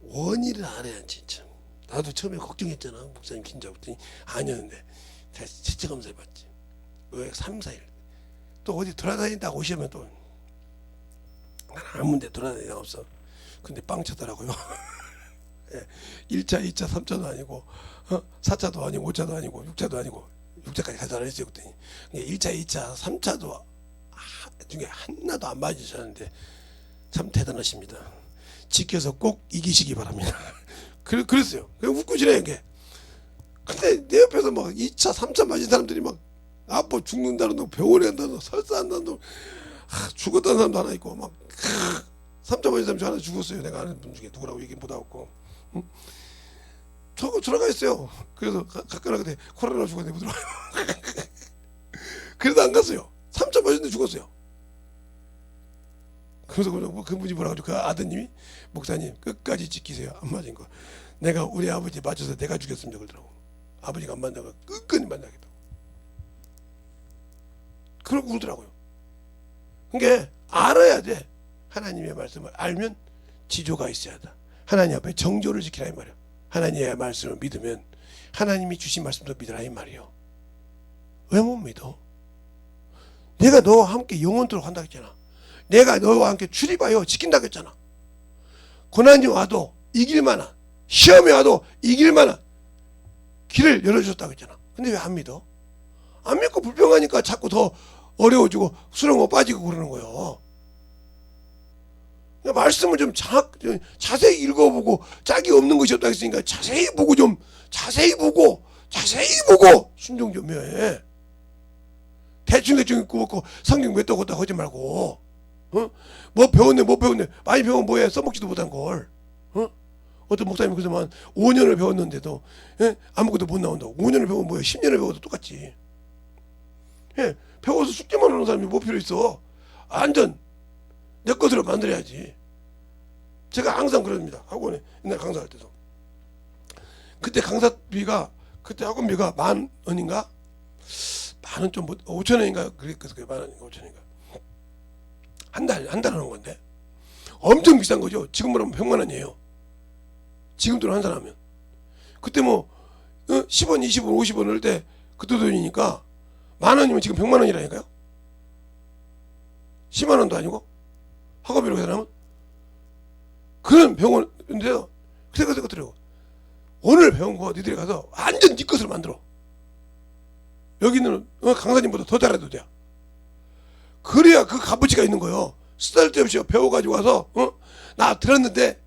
[SPEAKER 1] 원인을 알아야 진짜. 나도 처음에 걱정했잖아. 목사님 진짜 그랬더니 아니었는데 다시 실제 검사해봤지. 왜 3, 4일 또 어디 돌아다닌다고 오시면 또 아무 데 돌아다니는 데 없어. 근데 빵 차더라고요. 1차, 2차, 3차도 아니고 4차도 아니고 5차도 아니고 6차도 아니고 6차까지 가서 안 했어요. 그랬더니 1차, 2차, 3차도 중에 하나도 안 맞으셨는데 참 대단하십니다. 지켜서 꼭 이기시기 바랍니다. 그랬어요. 그냥 웃고 지내요. 이게. 근데 내 옆에서 막 2차, 3차 맞은 사람들이 막 아파 죽는다는 병원에 간다는 설사한다는 죽었다는 사람도 하나 있고 막 3차 맞은 사람 중 하나 죽었어요. 내가 아는 분 중에 누구라고 얘기 못하고 저거 들어가 있어요. 그래서 가까이 코로나 죽었는데 못 들어가요. 그래도 안 갔어요. 3차 맞았는데 죽었어요. 그래서 그분이 뭐라고 하죠? 그 아드님이 목사님 끝까지 지키세요. 안 맞은 거. 내가 우리 아버지 맞춰서 내가 죽였습니다. 그러더라고. 아버지가 안 맞다가 끝까지 만나겠다고. 그러고 그러더라고요. 그러니까 알아야 돼. 하나님의 말씀을 알면 지조가 있어야 한다. 하나님 앞에 정조를 지키라 이 말이야. 하나님의 말씀을 믿으면 하나님이 주신 말씀도 믿으라 이 말이요. 왜 못 믿어? 내가 너와 함께 영원토록 한다고 했잖아. 내가 너와 함께 출입하여 지킨다고 했잖아. 고난이 와도 이길 만한, 시험이 와도 이길 만한 길을 열어주셨다고 했잖아. 근데 왜 안 믿어? 안 믿고 불평하니까 자꾸 더 어려워지고 수렁으로 빠지고 그러는 거예요. 말씀을 좀 자세히 읽어보고 짝이 없는 것이 없다고 했으니까 자세히 보고 순종 좀 해. 대충 읽고 먹고 성경 몇 도 걷다 하지 말고 뭐 배웠네 많이 배우면 뭐해. 써먹지도 못한 걸. 어떤 목사님이 그러면 5년을 배웠는데도 아무것도 못 나온다고. 5년을 배우면 뭐해. 10년을 배워도 똑같지. 배워서 숙제만 하는 사람이 뭐 필요 있어. 완전 내 것으로 만들어야지. 제가 항상 그럽니다. 학원에 옛날 강사할 때도. 그때 강사비가 그때 학원비가 10,000원인가? 10,000원 좀 5,000원인가? 그랬어요. 10,000원인가 5,000원인가? 한 달 하는 건데 엄청 비싼 거죠. 지금 말하면 100만 원이에요. 지금 돈 환산하면. 그때 뭐 10원, 20원, 50원 넣을 때 그때 돈이니까 10,000원이면 지금 100만 원이라니까요. 10만 원도 아니고 학업비로 계산하면. 그런 병원인데요. 그래요. 오늘 배운 거 니들이 가서 완전 네 것으로 만들어. 여기 있는 강사님보다 더 잘해도 돼. 그래야 그 값어치가 있는 거예요. 쓸데없이 배워가지고 와서 나 들었는데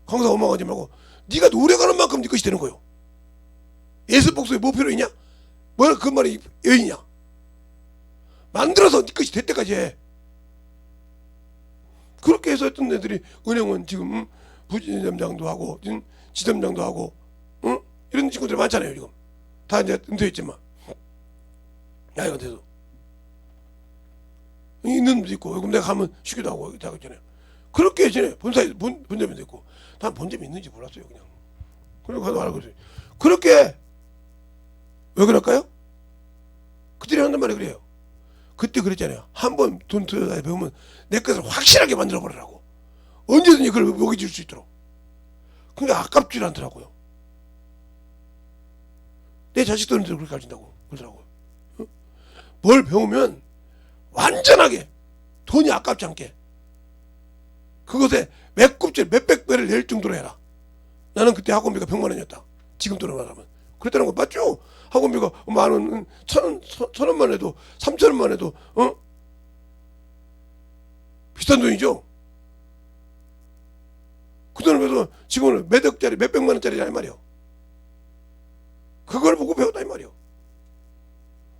[SPEAKER 1] 강사 원망하지 말고 네가 노력하는 만큼 네 것이 되는 거예요. 예술복수에 뭐 필요 있냐? 뭐야 그 말이 여인이냐? 만들어서 네 것이 될 때까지 해. 그렇게 해서 했던 애들이 은행원 지금 부지점장도 하고 지점장도 하고 이런 친구들이 많잖아요. 지금 다 이제 은퇴했지만 나이가 돼서 있는 분도 있고 요즘 내가 가면 쉬기도 하고 하고 있잖아요. 그렇게 전에 본점도 있고 난 본점이 있는지 몰랐어요. 그냥 그리고 가서 알고 있어요. 그렇게 왜 그럴까요? 그들이 한단 말이 그래요. 그때 그랬잖아요. 한번 돈 들여다 배우면 내 것을 확실하게 만들어 버리라고. 언제든지 그걸 먹여줄 수 있도록. 그러니까 아깝지 않더라고요. 내 자식들은 그렇게 가르친다고 그러더라고요. 뭘 배우면 완전하게 돈이 아깝지 않게 그것에 몇백 배를 낼 정도로 해라. 나는 그때 학원비가 100만 원이었다. 지금 돈으로 말하면 그랬다는 거 맞죠? 학원비가 10,000원, 1,000원만 해도 3,000원만 해도 비싼 돈이죠. 그 돈을 배워서 지금은 몇 억짜리 몇백만 원짜리란 말이요. 그걸 보고 배웠다 이 말이요.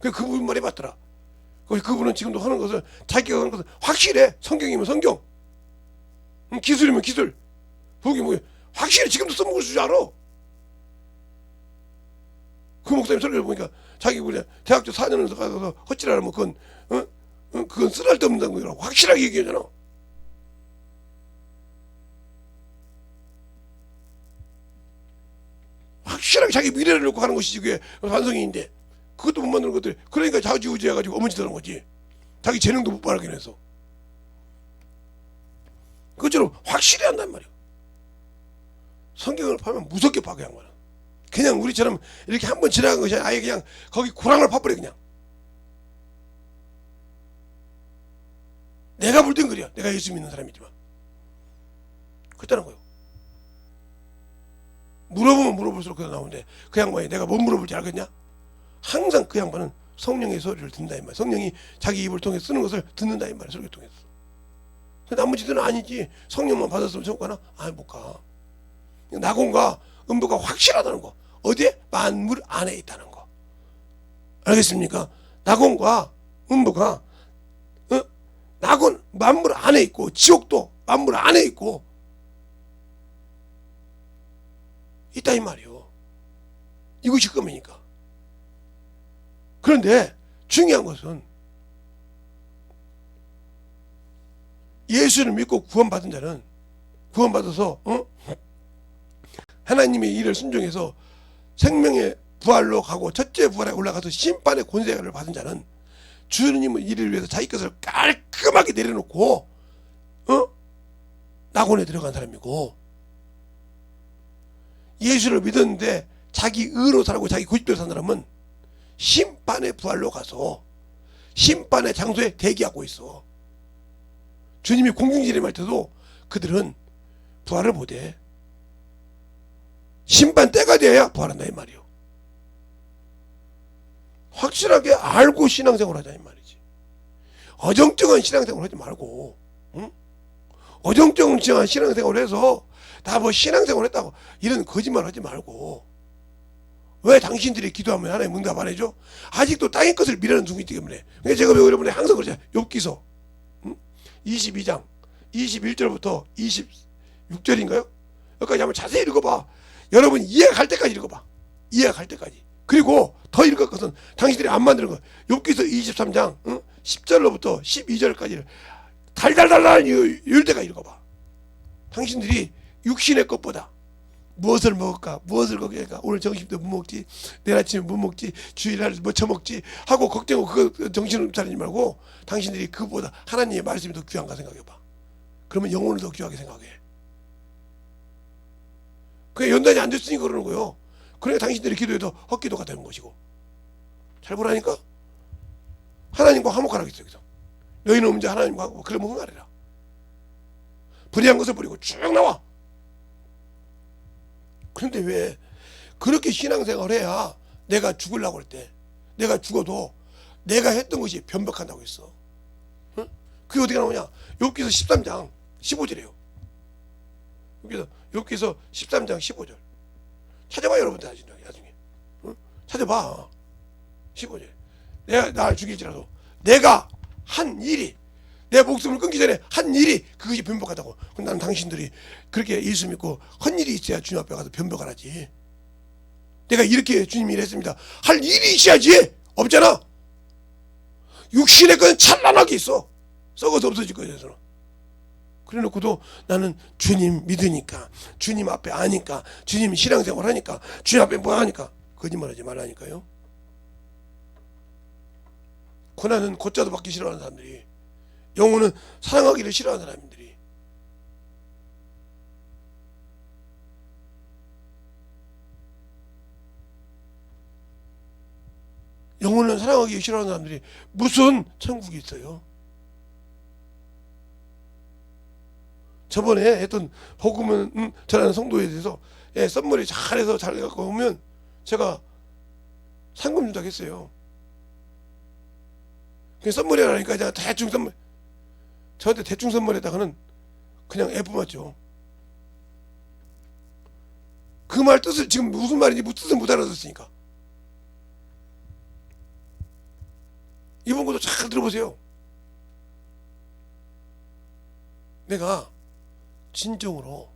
[SPEAKER 1] 그분 말이 맞더라. 그분은 지금도 하는 것을 자기가 하는 것을 확실해. 성경이면 성경, 기술이면 기술, 보기 뭐 확실히 지금도 써먹을 줄 알아. 그 목사님 설교를 보니까 자기 그냥 대학교 4년을 가서 헛질하면 그건 쓸데없는 거라고 확실하게 얘기하잖아. 확실하게 자기 미래를 놓고 하는 것이지 그게 반성인데 그것도 못 만드는 것들. 그러니까 자지우지해가지고 어머니더라는 거지. 자기 재능도 못 발휘하긴 해서. 그것처럼 확실히 한단 말이야. 성경을 파면 무섭게 파괴한 거야. 그냥 우리처럼 이렇게 한번 지나간 것이 아니라 아예 그냥 거기 구랑을 파버려. 그냥 내가 볼 땐 그래요. 내가 예수 믿는 사람이지만 그렇다는 거예요. 물어보면 물어볼수록 그거 나오는데 그 양반이 내가 뭐 물어볼지 알겠냐? 항상 그 양반은 성령의 소리를 듣는다 이 말이야. 성령이 자기 입을 통해 쓰는 것을 듣는다 이 말이야. 설교 통해서. 나머지들은 아니지. 성령만 받았으면 천국 가나? 아니 못 가. 낙원과 음부가 확실하다는 거. 어디에? 만물 안에 있다는 거. 알겠습니까? 낙원과 음부가 낙원 만물 안에 있고 지옥도 만물 안에 있고 있다 이 말이요. 이것이 꿈이니까. 그런데 중요한 것은 예수를 믿고 구원받은 자는 구원받아서 하나님의 일을 순종해서 생명의 부활로 가고 첫째 부활에 올라가서 심판의 권세를 받은 자는 주님의 일을 위해서 자기 것을 깔끔하게 내려놓고 낙원에 들어간 사람이고, 예수를 믿었는데 자기 의로 살고 자기 고집대로 산 사람은 심판의 부활로 가서 심판의 장소에 대기하고 있어. 주님이 공중지림할 때도 그들은 부활을 못해. 심판 때가 돼야 부활한다 이 말이요. 확실하게 알고 신앙생활 하자 이 말이지. 어정쩡한 신앙생활 하지 말고, 어정쩡한 신앙생활 해서 나 뭐 신앙생활 했다고 이런 거짓말 하지 말고. 왜 당신들이 기도하면 하나님 응답 안 해줘? 아직도 땅의 것을 미라는 중이기 때문에. 그러니까 제가 여러분이 항상 그러잖아요. 욥기서 22장 21절부터 26절인가요? 여기까지 한번 자세히 읽어봐. 여러분 이해할 때까지 읽어봐. 이해할 때까지. 그리고 더 읽을 것은 당신들이 안 만드는 거. 욥기서 23장 10절로부터 12절까지를 달달달달 읽을 때까지 읽어봐. 당신들이 육신의 것보다 무엇을 먹을까, 무엇을 먹을까, 오늘 점심도 못 먹지, 내일 아침에 못 먹지, 주일날 뭐 처먹지 하고 걱정하고 그거 정신을 차리지 말고 당신들이 그보다 하나님의 말씀이 더 귀한가 생각해봐. 그러면 영혼을 더 귀하게 생각해. 그게 연단이 안 됐으니까 그러는 거예요. 그러니까 당신들이 기도해도 헛기도가 되는 것이고. 잘 보라니까. 하나님과 화목하라고 했어요. 여기서. 너희는 문제 하나님과 하고 그러면 흥하리라. 불의한 것을 버리고 쭉 나와. 그런데 왜 그렇게 신앙생활을 해야 내가 죽으려고 할 때 내가 죽어도 내가 했던 것이 변벽한다고 했어. 응? 그게 어디가 나오냐? 욥기서 13장 15절이에요. 욥기서 13장 15절. 찾아봐 여러분들 나중에. 응? 찾아봐. 15절. 내가 날 죽일지라도 내가 한 일이 내 목숨을 끊기 전에 한 일이 그것이 변벽하다고. 그럼 나는 당신들이 그렇게 예수 믿고 헛일이 있어야 주님 앞에 가서 변벽을 하지. 내가 이렇게 주님이 이랬습니다. 할 일이 있어야지. 없잖아. 육신의 건 찬란하게 있어. 썩어서 없어질 거예요. 그래 놓고도 나는 주님 믿으니까, 주님 앞에 아니까, 주님 신앙생활 하니까, 주님 앞에 뭐 하니까. 거짓말하지 말라니까요. 고난은 곧자도 받기 싫어하는 사람들이, 영혼은 사랑하기를 싫어하는 사람들이, 영혼은 사랑하기 싫어하는 사람들이 무슨 천국이 있어요? 저번에 했던 복음은 전하는 성도에 대해서 썸머리 잘해서 잘 갖고 오면 제가 상금 준다고 했어요. 썸머리 하니까 제가 대충 선물, 저한테 대충 선물에다가는 그냥 F 맞죠. 그 말 뜻을 지금 무슨 말인지 뜻을 못 알아듣으니까. 이번 것도 잘 들어보세요. 내가 진정으로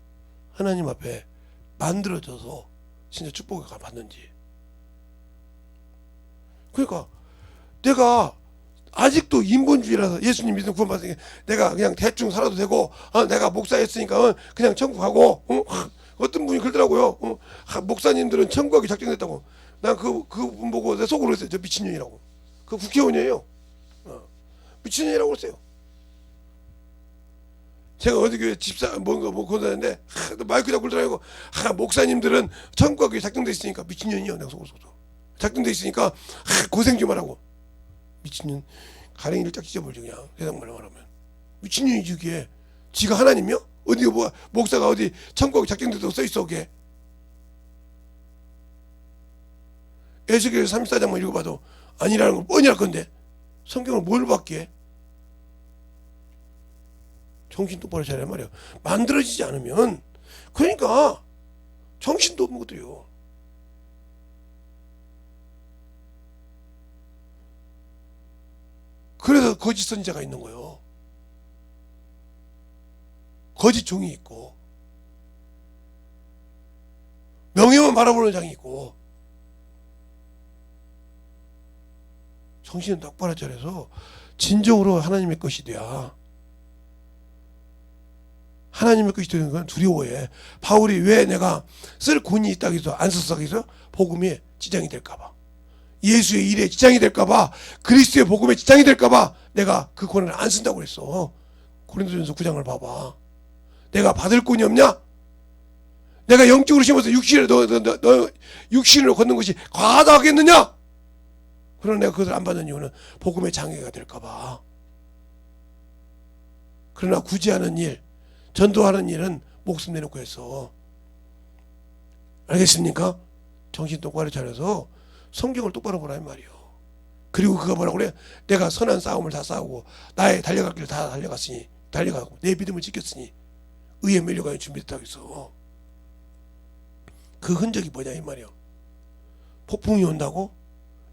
[SPEAKER 1] 하나님 앞에 만들어져서 진짜 축복을 받는지. 그러니까 내가 아직도 인본주의라서 예수님 믿음 구원받으니까 내가 그냥 대충 살아도 되고, 내가 목사했으니까 그냥 천국 가고, 어떤 분이 그러더라고요. 목사님들은 천국이 작정됐다고. 난 그분 보고 내 속으로 했어요. 저 미친년이라고. 그 국회의원이에요. 미친년이라고 그랬어요. 제가 어디 교회 집사 뭔가 뭐 건사했는데 마이크 잡고 들어가고, 목사님들은 천국이 작정돼 있으니까. 미친년이요. 내가 속으로 작정돼 있으니까 고생 좀 하라고. 미친년. 가랭이를 딱 찢어버리죠. 그냥 세상 말로 말하면 미친년이지. 그게 지가 하나님이요? 어디 뭐 목사가 어디 천국이 작정돼서 써있어. 그게 에스겔 34장만 읽어봐도 아니라는 걸 뻔히 알 건데 성경을 뭘 받기에. 정신 똑바로 차려 말이야. 만들어지지 않으면. 그러니까 정신도 없는 것들이요. 그래서 거짓 선지자가 있는 거예요. 거짓 종이 있고, 명예만 바라보는 장이 있고. 정신은 똑바로 차려서 진정으로 하나님의 것이 돼야. 하나님의 것이 되는 건 두려워해. 바울이 왜 내가 쓸 권이 있다고 해서 안 썼어? 그래서 복음에 지장이 될까봐, 예수의 일에 지장이 될까봐, 그리스도의 복음에 지장이 될까봐 내가 그 권한을 안 쓴다고 그랬어. 고린도전서 9장을 봐봐. 내가 받을 권이 없냐? 내가 영적으로 심어서 너 육신으로 걷는 것이 과다하겠느냐? 그러나 내가 그것을 안 받는 이유는 복음의 장애가 될까봐. 그러나 구제하는 일, 전도하는 일은 목숨 내놓고 했어. 알겠습니까? 정신 똑바로 차려서 성경을 똑바로 보라는 말이요. 그리고 그가 뭐라고 그래? 내가 선한 싸움을 다 싸우고 나의 달려갈 길을 다 달려가고 내 믿음을 지켰으니 의에 밀려가는 준비됐다고 했어. 그 흔적이 뭐냐 이 말이요. 폭풍이 온다고?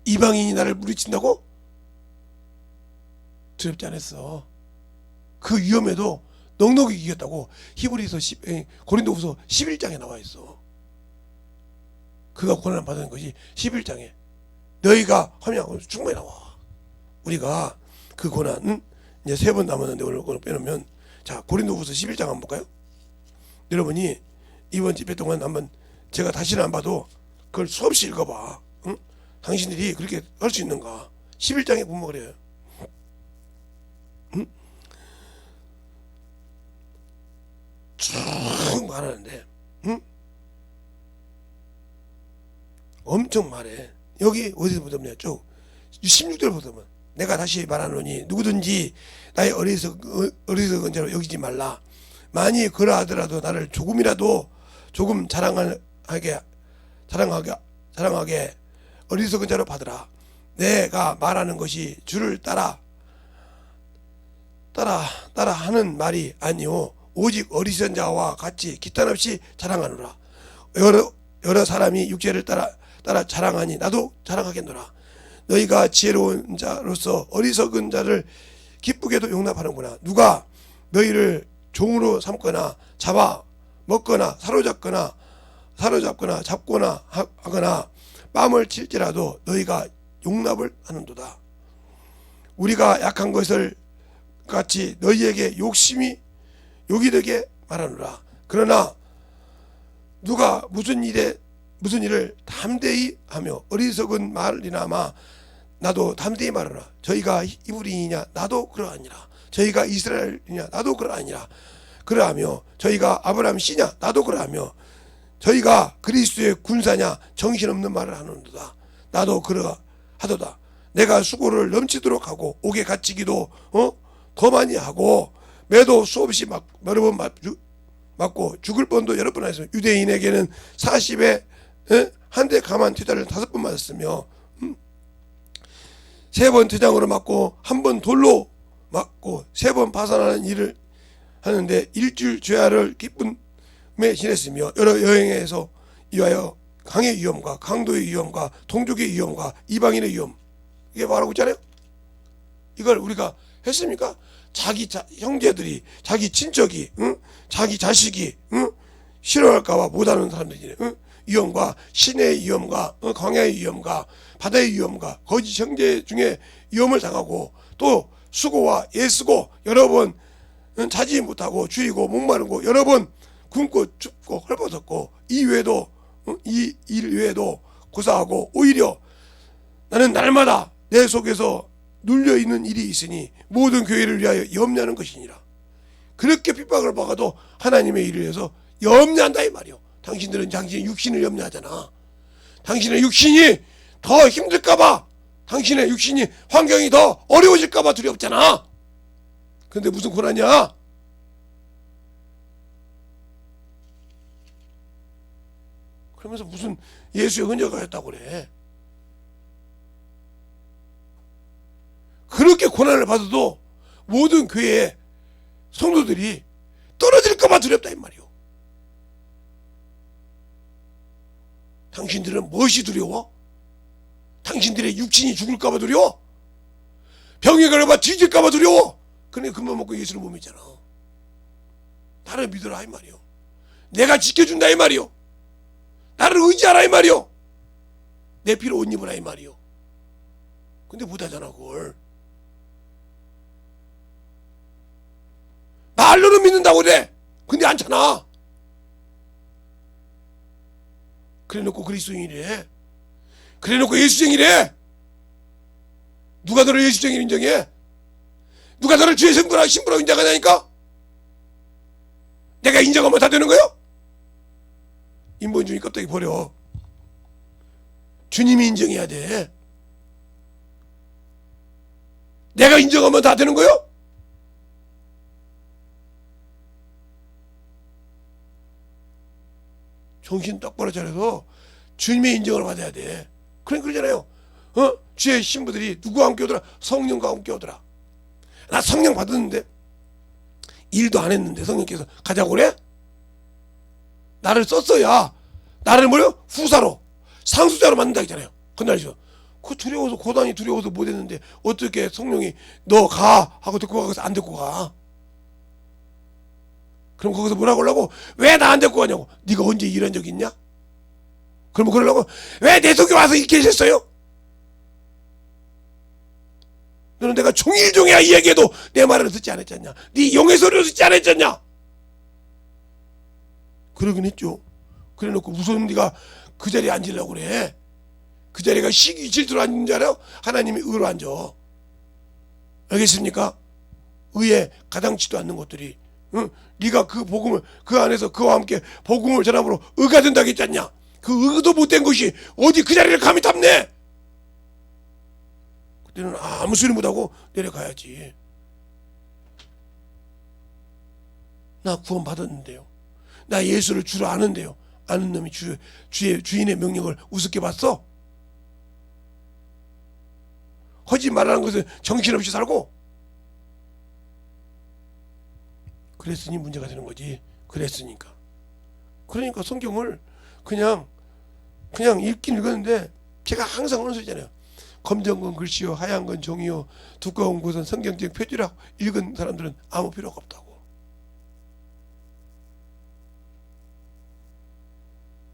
[SPEAKER 1] 이방인이 나를 물리친다고? 두렵지 않았어. 그 위험에도 넉넉히 이겼다고 고린도후서 11장에 나와 있어. 그가 고난을 받은 것이 11장에 너희가 하면 충분히 나와. 우리가 그 고난 이제 3번 남았는데 오늘 빼놓으면, 자 고린도후서 11장 한번 볼까요? 여러분이 이번 집회 동안 한번 제가 다시는 안 봐도 그걸 수없이 읽어봐. 응? 당신들이 그렇게 할 수 있는가? 11장에 보면 그래요. 응? 쭉 말하는데, 응? 엄청 말해. 여기 어디서 보자면 쭉 16절 보자면 내가 다시 말하노니 누구든지 나의 어리석은 자로 여기지 말라. 만일 그러하더라도 나를 조금 자랑하게 어리석은 자로 받으라. 내가 말하는 것이 주를 따라 하는 말이 아니오 오직 어리석은 자와 같이 기탄 없이 자랑하노라. 여러 사람이 육체를 따라 자랑하니 나도 자랑하겠노라. 너희가 지혜로운 자로서 어리석은 자를 기쁘게도 용납하는구나. 누가 너희를 종으로 삼거나 잡아 먹거나 사로잡거나 잡거나 하거나 뺨을 칠지라도 너희가 용납을 하는도다. 우리가 약한 것을 같이 너희에게 욕이 되게 말하노라. 그러나 누가 무슨 일을 담대히 하며 어리석은 말이나마 나도 담대히 말하라. 저희가 이브리이냐 나도 그러하니라. 저희가 이스라엘이냐 나도 그러하니라. 그러하며 저희가 아브라함 씨냐 나도 그러하며 저희가 그리스도의 군사냐 정신없는 말을 하는도다. 나도 그러하도다. 내가 수고를 넘치도록 하고 옥에 갇히기도 더 많이 하고 매도 수없이 여러 번 맞고 죽을 뻔도 여러 번 했으며 유대인에게는 40에 한 대 가만 퇴자를 5번 맞았으며 3번 퇴장으로 맞고 1번 돌로 맞고 3번 파산하는 일을 하는데 일주일 죄아를 기쁨에 지냈으며 여러 여행에서 이하여 강의 위험과 강도의 위험과 동족의 위험과 이방인의 위험 이게 말하고 있잖아요. 이걸 우리가 했습니까? 자기 형제들이 자기 친척이 자기 자식이 싫어할까봐 못하는 사람들이 위험과 신의 위험과 광야의 위험과 바다의 위험과 거짓 형제 중에 위험을 당하고 또 수고와 애쓰고 여러 번 자지 못하고 줄이고 목마르고 여러 번 굶고 춥고 헐벗었고 이 일 외에도 고사하고 오히려 나는 날마다 내 속에서 눌려있는 일이 있으니 모든 교회를 위하여 염려하는 것이니라. 그렇게 핍박을 받아도 하나님의 일을 위해서 염려한다 이 말이요. 당신들은 당신의 육신을 염려하잖아. 당신의 육신이 더 힘들까봐, 당신의 육신이 환경이 더 어려워질까봐 두렵잖아. 근데 무슨 고난이야? 그러면서 무슨 예수의 흔적을 했다고 그래. 그렇게 고난을 받아도 모든 교회의 성도들이 떨어질까봐 두렵다 이 말이요. 당신들은 무엇이 두려워? 당신들의 육신이 죽을까봐 두려워? 병에 걸려봐 뒤질까봐 두려워? 그러니까 그만 먹고 예수를 못 믿잖아. 나를 믿어라 이 말이요. 내가 지켜준다 이 말이요. 나를 의지하라 이 말이요. 내 피로 옷 입으라 이 말이요. 근데 못하잖아 그걸. 말로는 믿는다고 그래. 근데 안 차나. 그래놓고 그리스도인이래. 그래놓고 예수쟁이래. 누가 너를 예수쟁이를 인정해? 누가 너를 주의 성도라 신부로 인정하냐니까? 내가 인정하면 다 되는 거요? 인본주의 껍데기 버려. 주님이 인정해야 돼. 내가 인정하면 다 되는 거요? 정신 똑바로 차려서 주님의 인정을 받아야 돼. 그러잖아요. 주의 신부들이 누구와 함께 오더라? 성령과 함께 오더라. 나 성령 받았는데 일도 안 했는데 성령께서 가자고 그래? 나를 썼어야 나를 뭐요? 후사로 상수자로 만든다 했잖아요. 그날이죠. 그 두려워서 고단이 두려워서 못했는데 어떻게 성령이 너 가 하고 데리고 가서 안 데리고 가? 그럼 거기서 뭐라고 하려고? 왜 나 안 데리고 가냐고. 네가 언제 이런 적 있냐? 그러면 그러려고 왜 내 속에 와서 있게 하셨어요? 너는 내가 종일종이야 이 얘기해도 내 말을 듣지 않았잖냐? 네 용의 소리를 듣지 않았잖냐? 그러긴 했죠. 그래놓고 무슨 네가 그 자리에 앉으려고 그래? 그 자리가 시기 질투로 앉는 줄 알아요? 하나님이 의로 앉아. 알겠습니까? 의에 가당치도 않는 것들이 네가 그 복음을 그 안에서 그와 함께 복음을 전함으로 의가 된다고 했잖냐? 그 의도 못된 것이 어디 그 자리를 감히 탐내? 그때는 아무 소리 못하고 내려가야지. 나 구원 받았는데요. 나 예수를 주로 아는데요. 아는 놈이 주인의 명령을 우습게 봤어? 하지 말라는 것은 정신없이 살고, 그랬으니 문제가 되는 거지. 그랬으니까. 그러니까 성경을 그냥 읽긴 읽었는데, 제가 항상 하는 소리잖아요. 검정 건 글씨요, 하얀 건 종이요, 두꺼운 것은 성경적 표지라고 읽은 사람들은 아무 필요가 없다고.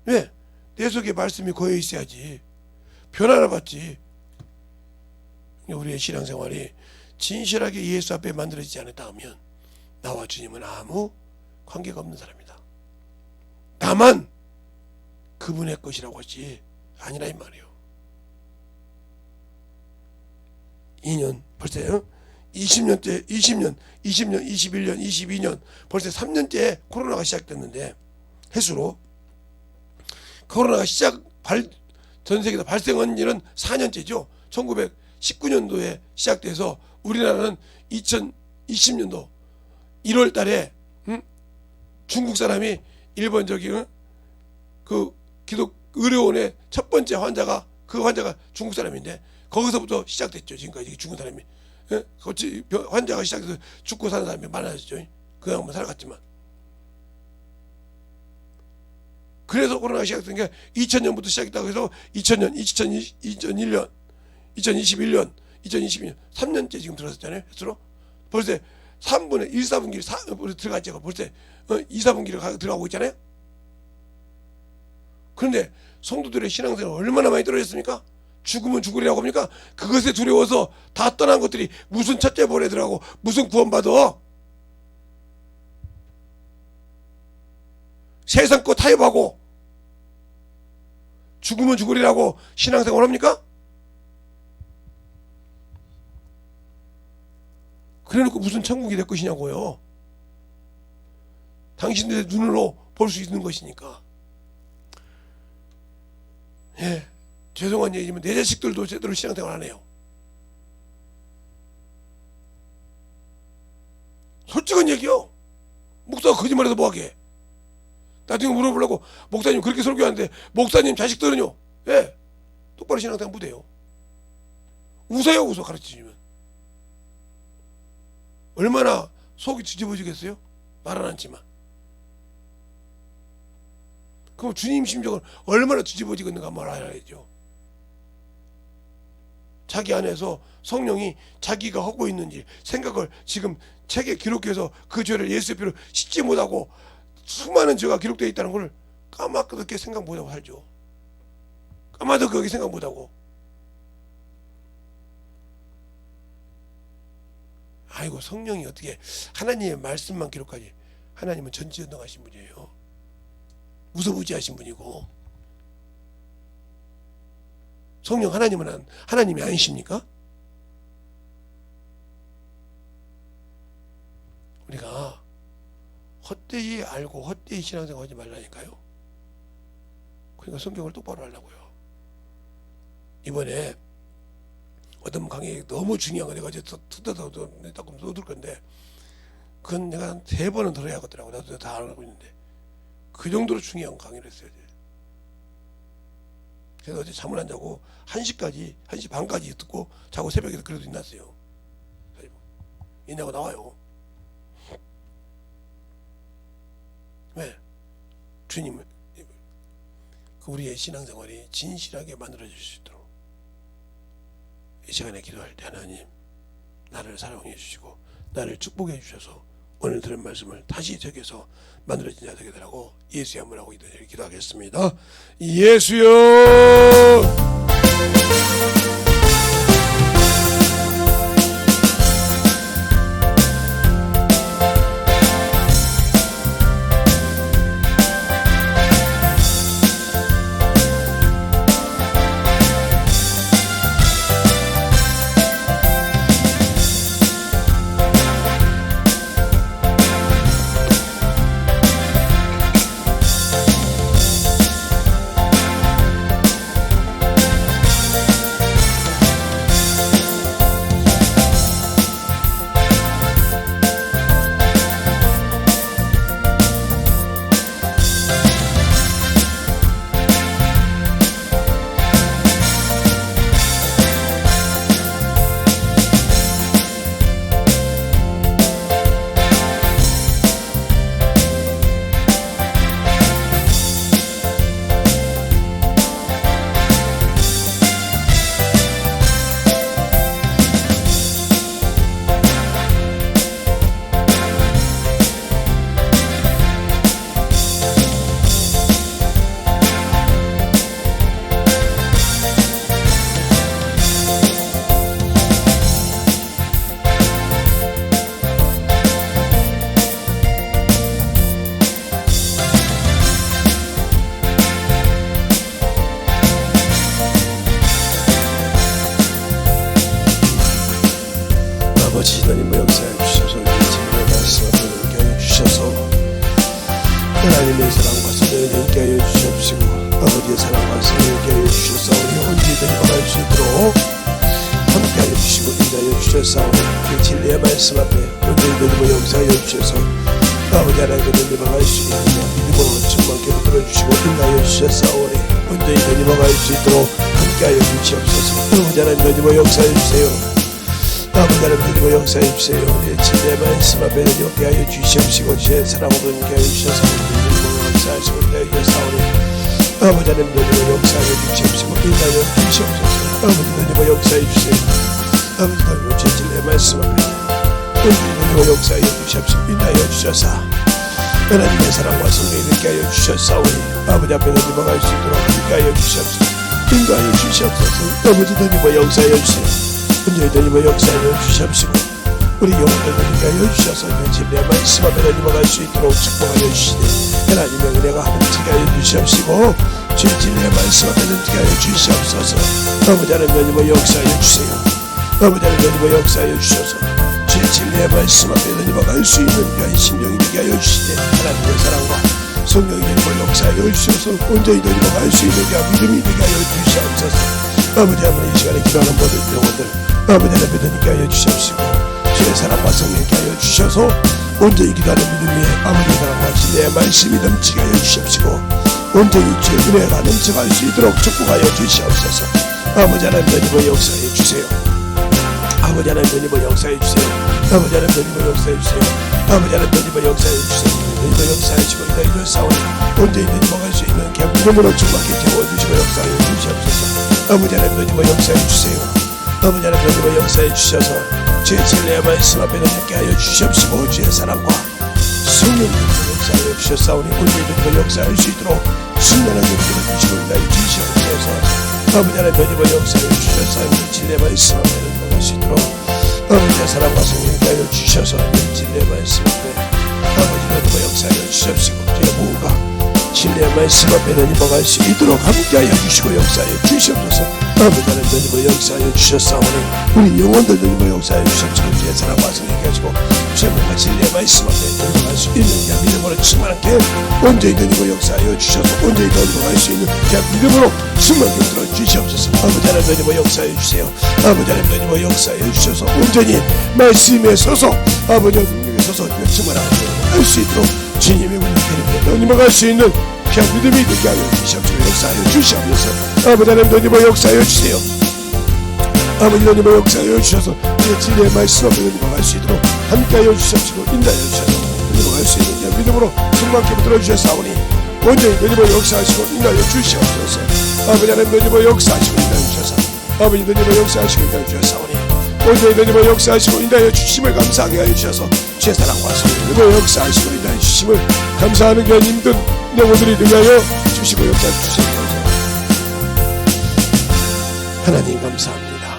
[SPEAKER 1] 왜? 내 속에 말씀이 고여 있어야지 변화를 받지. 우리의 신앙생활이 진실하게 예수 앞에 만들어지지 않았다 하면 나와 주님은 아무 관계가 없는 사람이다. 다만 그분의 것이라고 하지 아니라 이 말이에요. 2년 벌써 20년째 20년 21년 22년 벌써 3년째 코로나가 시작됐는데, 해수로 코로나가 전 세계에서 발생한 일은 4년째죠. 1919년도에 시작돼서 우리나라는 2020년도 1월 달에 중국 사람이 일본적인 그 기독 의료원의 첫 번째 환자가 중국 사람인데, 거기서부터 시작됐죠. 지금까지 중국 사람이 환자가 시작돼서 죽고 사는 사람이 많아졌죠. 그 양반 살아갔지만. 그래서 코로나가 시작된 게 2000년부터 시작했다고 해서 2000년, 2001년, 2021년, 2022년 3년째 지금 들어섰잖아요. 스스로 벌써 3분의 1, 4분기를 들어갔죠. 벌써 2, 4분기를 들어가고 있잖아요. 그런데 성도들의 신앙생활 얼마나 많이 떨어졌습니까? 죽으면 죽으리라고 합니까? 그것에 두려워서 다 떠난 것들이 무슨 첫째 보내더라고, 무슨 구원받아? 세상 거 타협하고 죽으면 죽으리라고 신앙생활 합니까? 그래놓고 무슨 천국이 될 것이냐고요. 당신들의 눈으로 볼 수 있는 것이니까. 예, 죄송한 얘기지만 내 자식들도 제대로 신앙생활 안 해요. 솔직한 얘기요. 목사가 거짓말해서 뭐하게. 나중에 물어보려고, 목사님 그렇게 설교하는데 목사님 자식들은요? 예, 똑바로 신앙생활 못해요. 웃어요, 웃어. 가르치시면 얼마나 속이 뒤집어지겠어요? 말 안 하지만. 그럼 주님 심정은 얼마나 뒤집어지겠는가 말해야죠. 자기 안에서 성령이 자기가 하고 있는 일, 생각을 지금 책에 기록해서 그 죄를 예수의 피로 씻지 못하고 수많은 죄가 기록되어 있다는 걸 까맣게 생각 못하고 살죠. 까마득하게 생각 못하고. 아이고, 성령이 어떻게 하나님의 말씀만 기록하지. 하나님은 전지전능하신 분이에요. 무소부지하신 분이고. 성령 하나님은 하나님이 아니십니까? 우리가 헛되이 알고 헛되이 신앙생활 하지 말라니까요. 그러니까 성경을 똑바로 하려고요. 이번에 어떤 강의 너무 중요한 거 내가 이제 뜯어서 조금 쏟을 건데, 그건 내가 한 3번은 들어야 하겠더라고. 나도 다 알고 있는데 그 정도로 중요한 강의를 했어요. 그래서 어제 잠을 안 자고 1시 반까지 듣고 자고 새벽에 그래도 일어났어요. 인하고 나와요. 왜? 주님을, 우리의 신앙생활이 진실하게 만들어질 수 있도록 이 시간에 기도할 때 하나님, 나를 사랑해 주시고 나를 축복해 주셔서 오늘 들은 말씀을 다시 적여서 만들어진 자 되게 되라고 예수의 한번 하고 기도하겠습니다. 예수여. 하나님의 사랑과 성령의 함께 하여 주시옵시고 아버지의 사랑과 성령의 함께 하여 주셨사오니 언제든 임할 수 있도록 함께 하여 주시고 인도하여 주셨사오니 그 진리의 말씀 앞에 언제든 역사하여 주셔서 아버지 하나님의 임할 수 있는 믿음으로 충만케 붙들어주시고 인도하여 주셨사오니 언제든 임할 수 있도록 함께하여 주시옵소서. 아버지 하나님 역사해 주세요. 아버지 하나님 역사해 주세요. 우리의 진리의 말씀 앞에 함께하여 주시옵시고 주의 사랑으로 함께하여 주셔서 역사하시고 인도하여 주셨사오니 아버지 하나님 역사해 주시옵시고 인도하여 주시옵소서. 아버지 하나님 역사해 주세요. 아버지 하나님 주의 진리의 말씀 앞에 언제든 역사해 주시옵시고 인도하여 주셔서 하나님의 사랑과 성령이 함께하여 주셨사오니 아버지 앞에 넘어갈 수 있도록 함께하여 주시옵소서. 인도하여 주시옵소서. 아버지 하나님 역사하여 주세요. 언제든 하나님 역사하여 주시옵시고 우리 영혼들 함께하여 주셔서 진리의 말씀 앞에 넘어갈 수 있도록 축복하여 주시되 하나님의 은혜가 함께하게 하여 주시옵시고 주의 진리의 말씀 앞에 함께하여 주시옵소서. 아버지 하나님 역사하여 주세요. 아버지 하나님 역사하여 주셔서 주의 진리의 말씀 앞에 넘어갈 수 있는 귀한 심령이 되게 하여 주시되 하나님의 사랑과 성령이 되고 역사하여 주셔서 온전히 넘어갈 수 있는 귀한 믿음이 되게 하여 주시옵소서. 아버지 하나님 이 시간에 기도하는 모든 영혼들 아버지 하나님 믿게 하여 주시옵시고 주의 사랑과 성령께 하여 주셔서 온전히 기도하는 믿음이 아버지 사랑과 진리의 말씀이 넘치게 하여 주시옵시고 온전히 주의 은혜가 넘쳐갈 수 있도록 축복하여 주시옵소서. 아버지 하나님 역사해 주세요. 아버지 하나님 역사해 주세요. 아버지 하나님 역사해 주세요. 아버지 하나님 역사해 주세요. 하나님 역사하시고 인도하여 주사오니 온전히 넘어갈 수 있는 그냥 믿음으로 충만케 채워주시고 역사하여 주시옵소서. 아버지 하나님 역사해 주세요. 아버지 하나님 역사해 주셔서 주의 진리의 말씀 앞에 함께 하여 주시옵시고 주의 사랑과 성령님 역사하여 주셨사오니 온전히 역사할 수 있도록 충만하게 붙들어주시고 인도하여 주시옵소서. 아버지 하나님 역사해 주셔서 진리의 말씀 앞에 넘어갈 수 있도록 아버지의 사랑과 성령께 하여 주셔서 진리의 말씀 앞에 아버지 하나님 역사하여 주시옵시고 주의 무가 진리의 말씀 앞에 넘어갈 수 있도록 함께하여 주시고 역사하여 주시옵소서. 아버지 하나님 역사하여 주셨사오니 우리 영혼들도 역사하여 주시옵시고 주의 사랑과 성령께 하시고 주의 무가 진리의 말씀 앞에 넘어갈 수 있는 그 믿음으로 충만하게 온전히 넘어 역사하여 주셔서 온전히 넘어갈 수 있는 그 믿음으로 충만하게 들어 주시옵소서. 아버지 하나님 역사하여 주세요. 아버지 하나님 역사하여 주셔서 온전히 말씀에 서서 아버지 하나님에 서서 충만하게 할 수 있도록 주님의 은혜를 넘어갈 수 있는 그냥 믿음이 되게 하여 주시옵시고 역사하여 주시옵소서. 아버지 하나님 역사하여 주세요. 아버지 하나님 역사하여 주셔서 제 진리의 말씀 앞에 넘어갈 수 있도록 함께하여 주시옵시고 인도하여 주셔서 넘어갈 수 있는 그냥 믿음으로 충만케 붙들어 주셨사오니 온전히 하나님 역사하시고 인도하여 주시옵소서. 아버지 하나님 역사하시고 인도하여 주셔서 아버지 하나님 역사하시고 인도하여 주셨사오니 온전히 하나님 역사하시고 인도하여 주심을 감사하게 하여 주셔서 주의 사랑과 성령으로 역사하시고 인도하여 주심을 감사하는 그런 힘든 영혼들이 되게 하여 주시고 역사해 주시옵소서. 하나님 감사합니다.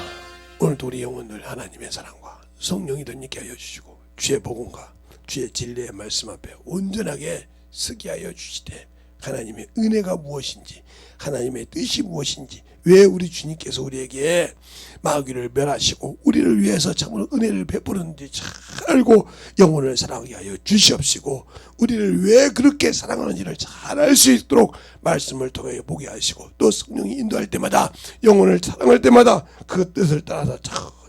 [SPEAKER 1] 오늘도 우리 영혼들 하나님의 사랑과 성령이 되게 하여 주시고 주의 복음과 주의 진리의 말씀 앞에 온전하게 서게 하여 주시되 하나님의 은혜가 무엇인지 하나님의 뜻이 무엇인지 왜 우리 주님께서 우리에게 마귀를 멸하시고 우리를 위해서 참으로 은혜를 베푸는지 잘 알고 영혼을 사랑하게 하여 주시옵시고 우리를 왜 그렇게 사랑하는지를 잘 알 수 있도록 말씀을 통해 보게 하시고 또 성령이 인도할 때마다 영혼을 사랑할 때마다 그 뜻을 따라서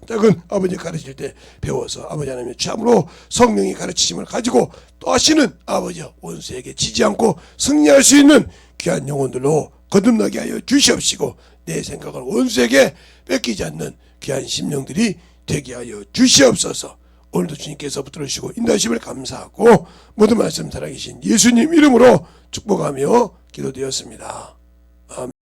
[SPEAKER 1] 작은 아버지 가르칠 때 배워서 아버지 하나님의 참으로 성령이 가르치심을 가지고 또 하시는 아버지 원수에게 지지 않고 승리할 수 있는 귀한 영혼들로 거듭나게 하여 주시옵시고 내 생각을 원수에게 뺏기지 않는 귀한 심령들이 되게 하여 주시옵소서. 오늘도 주님께서 붙들어주시고 인도하심을 감사하고 모든 말씀 살아계신 예수님 이름으로 축복하며 기도되었습니다.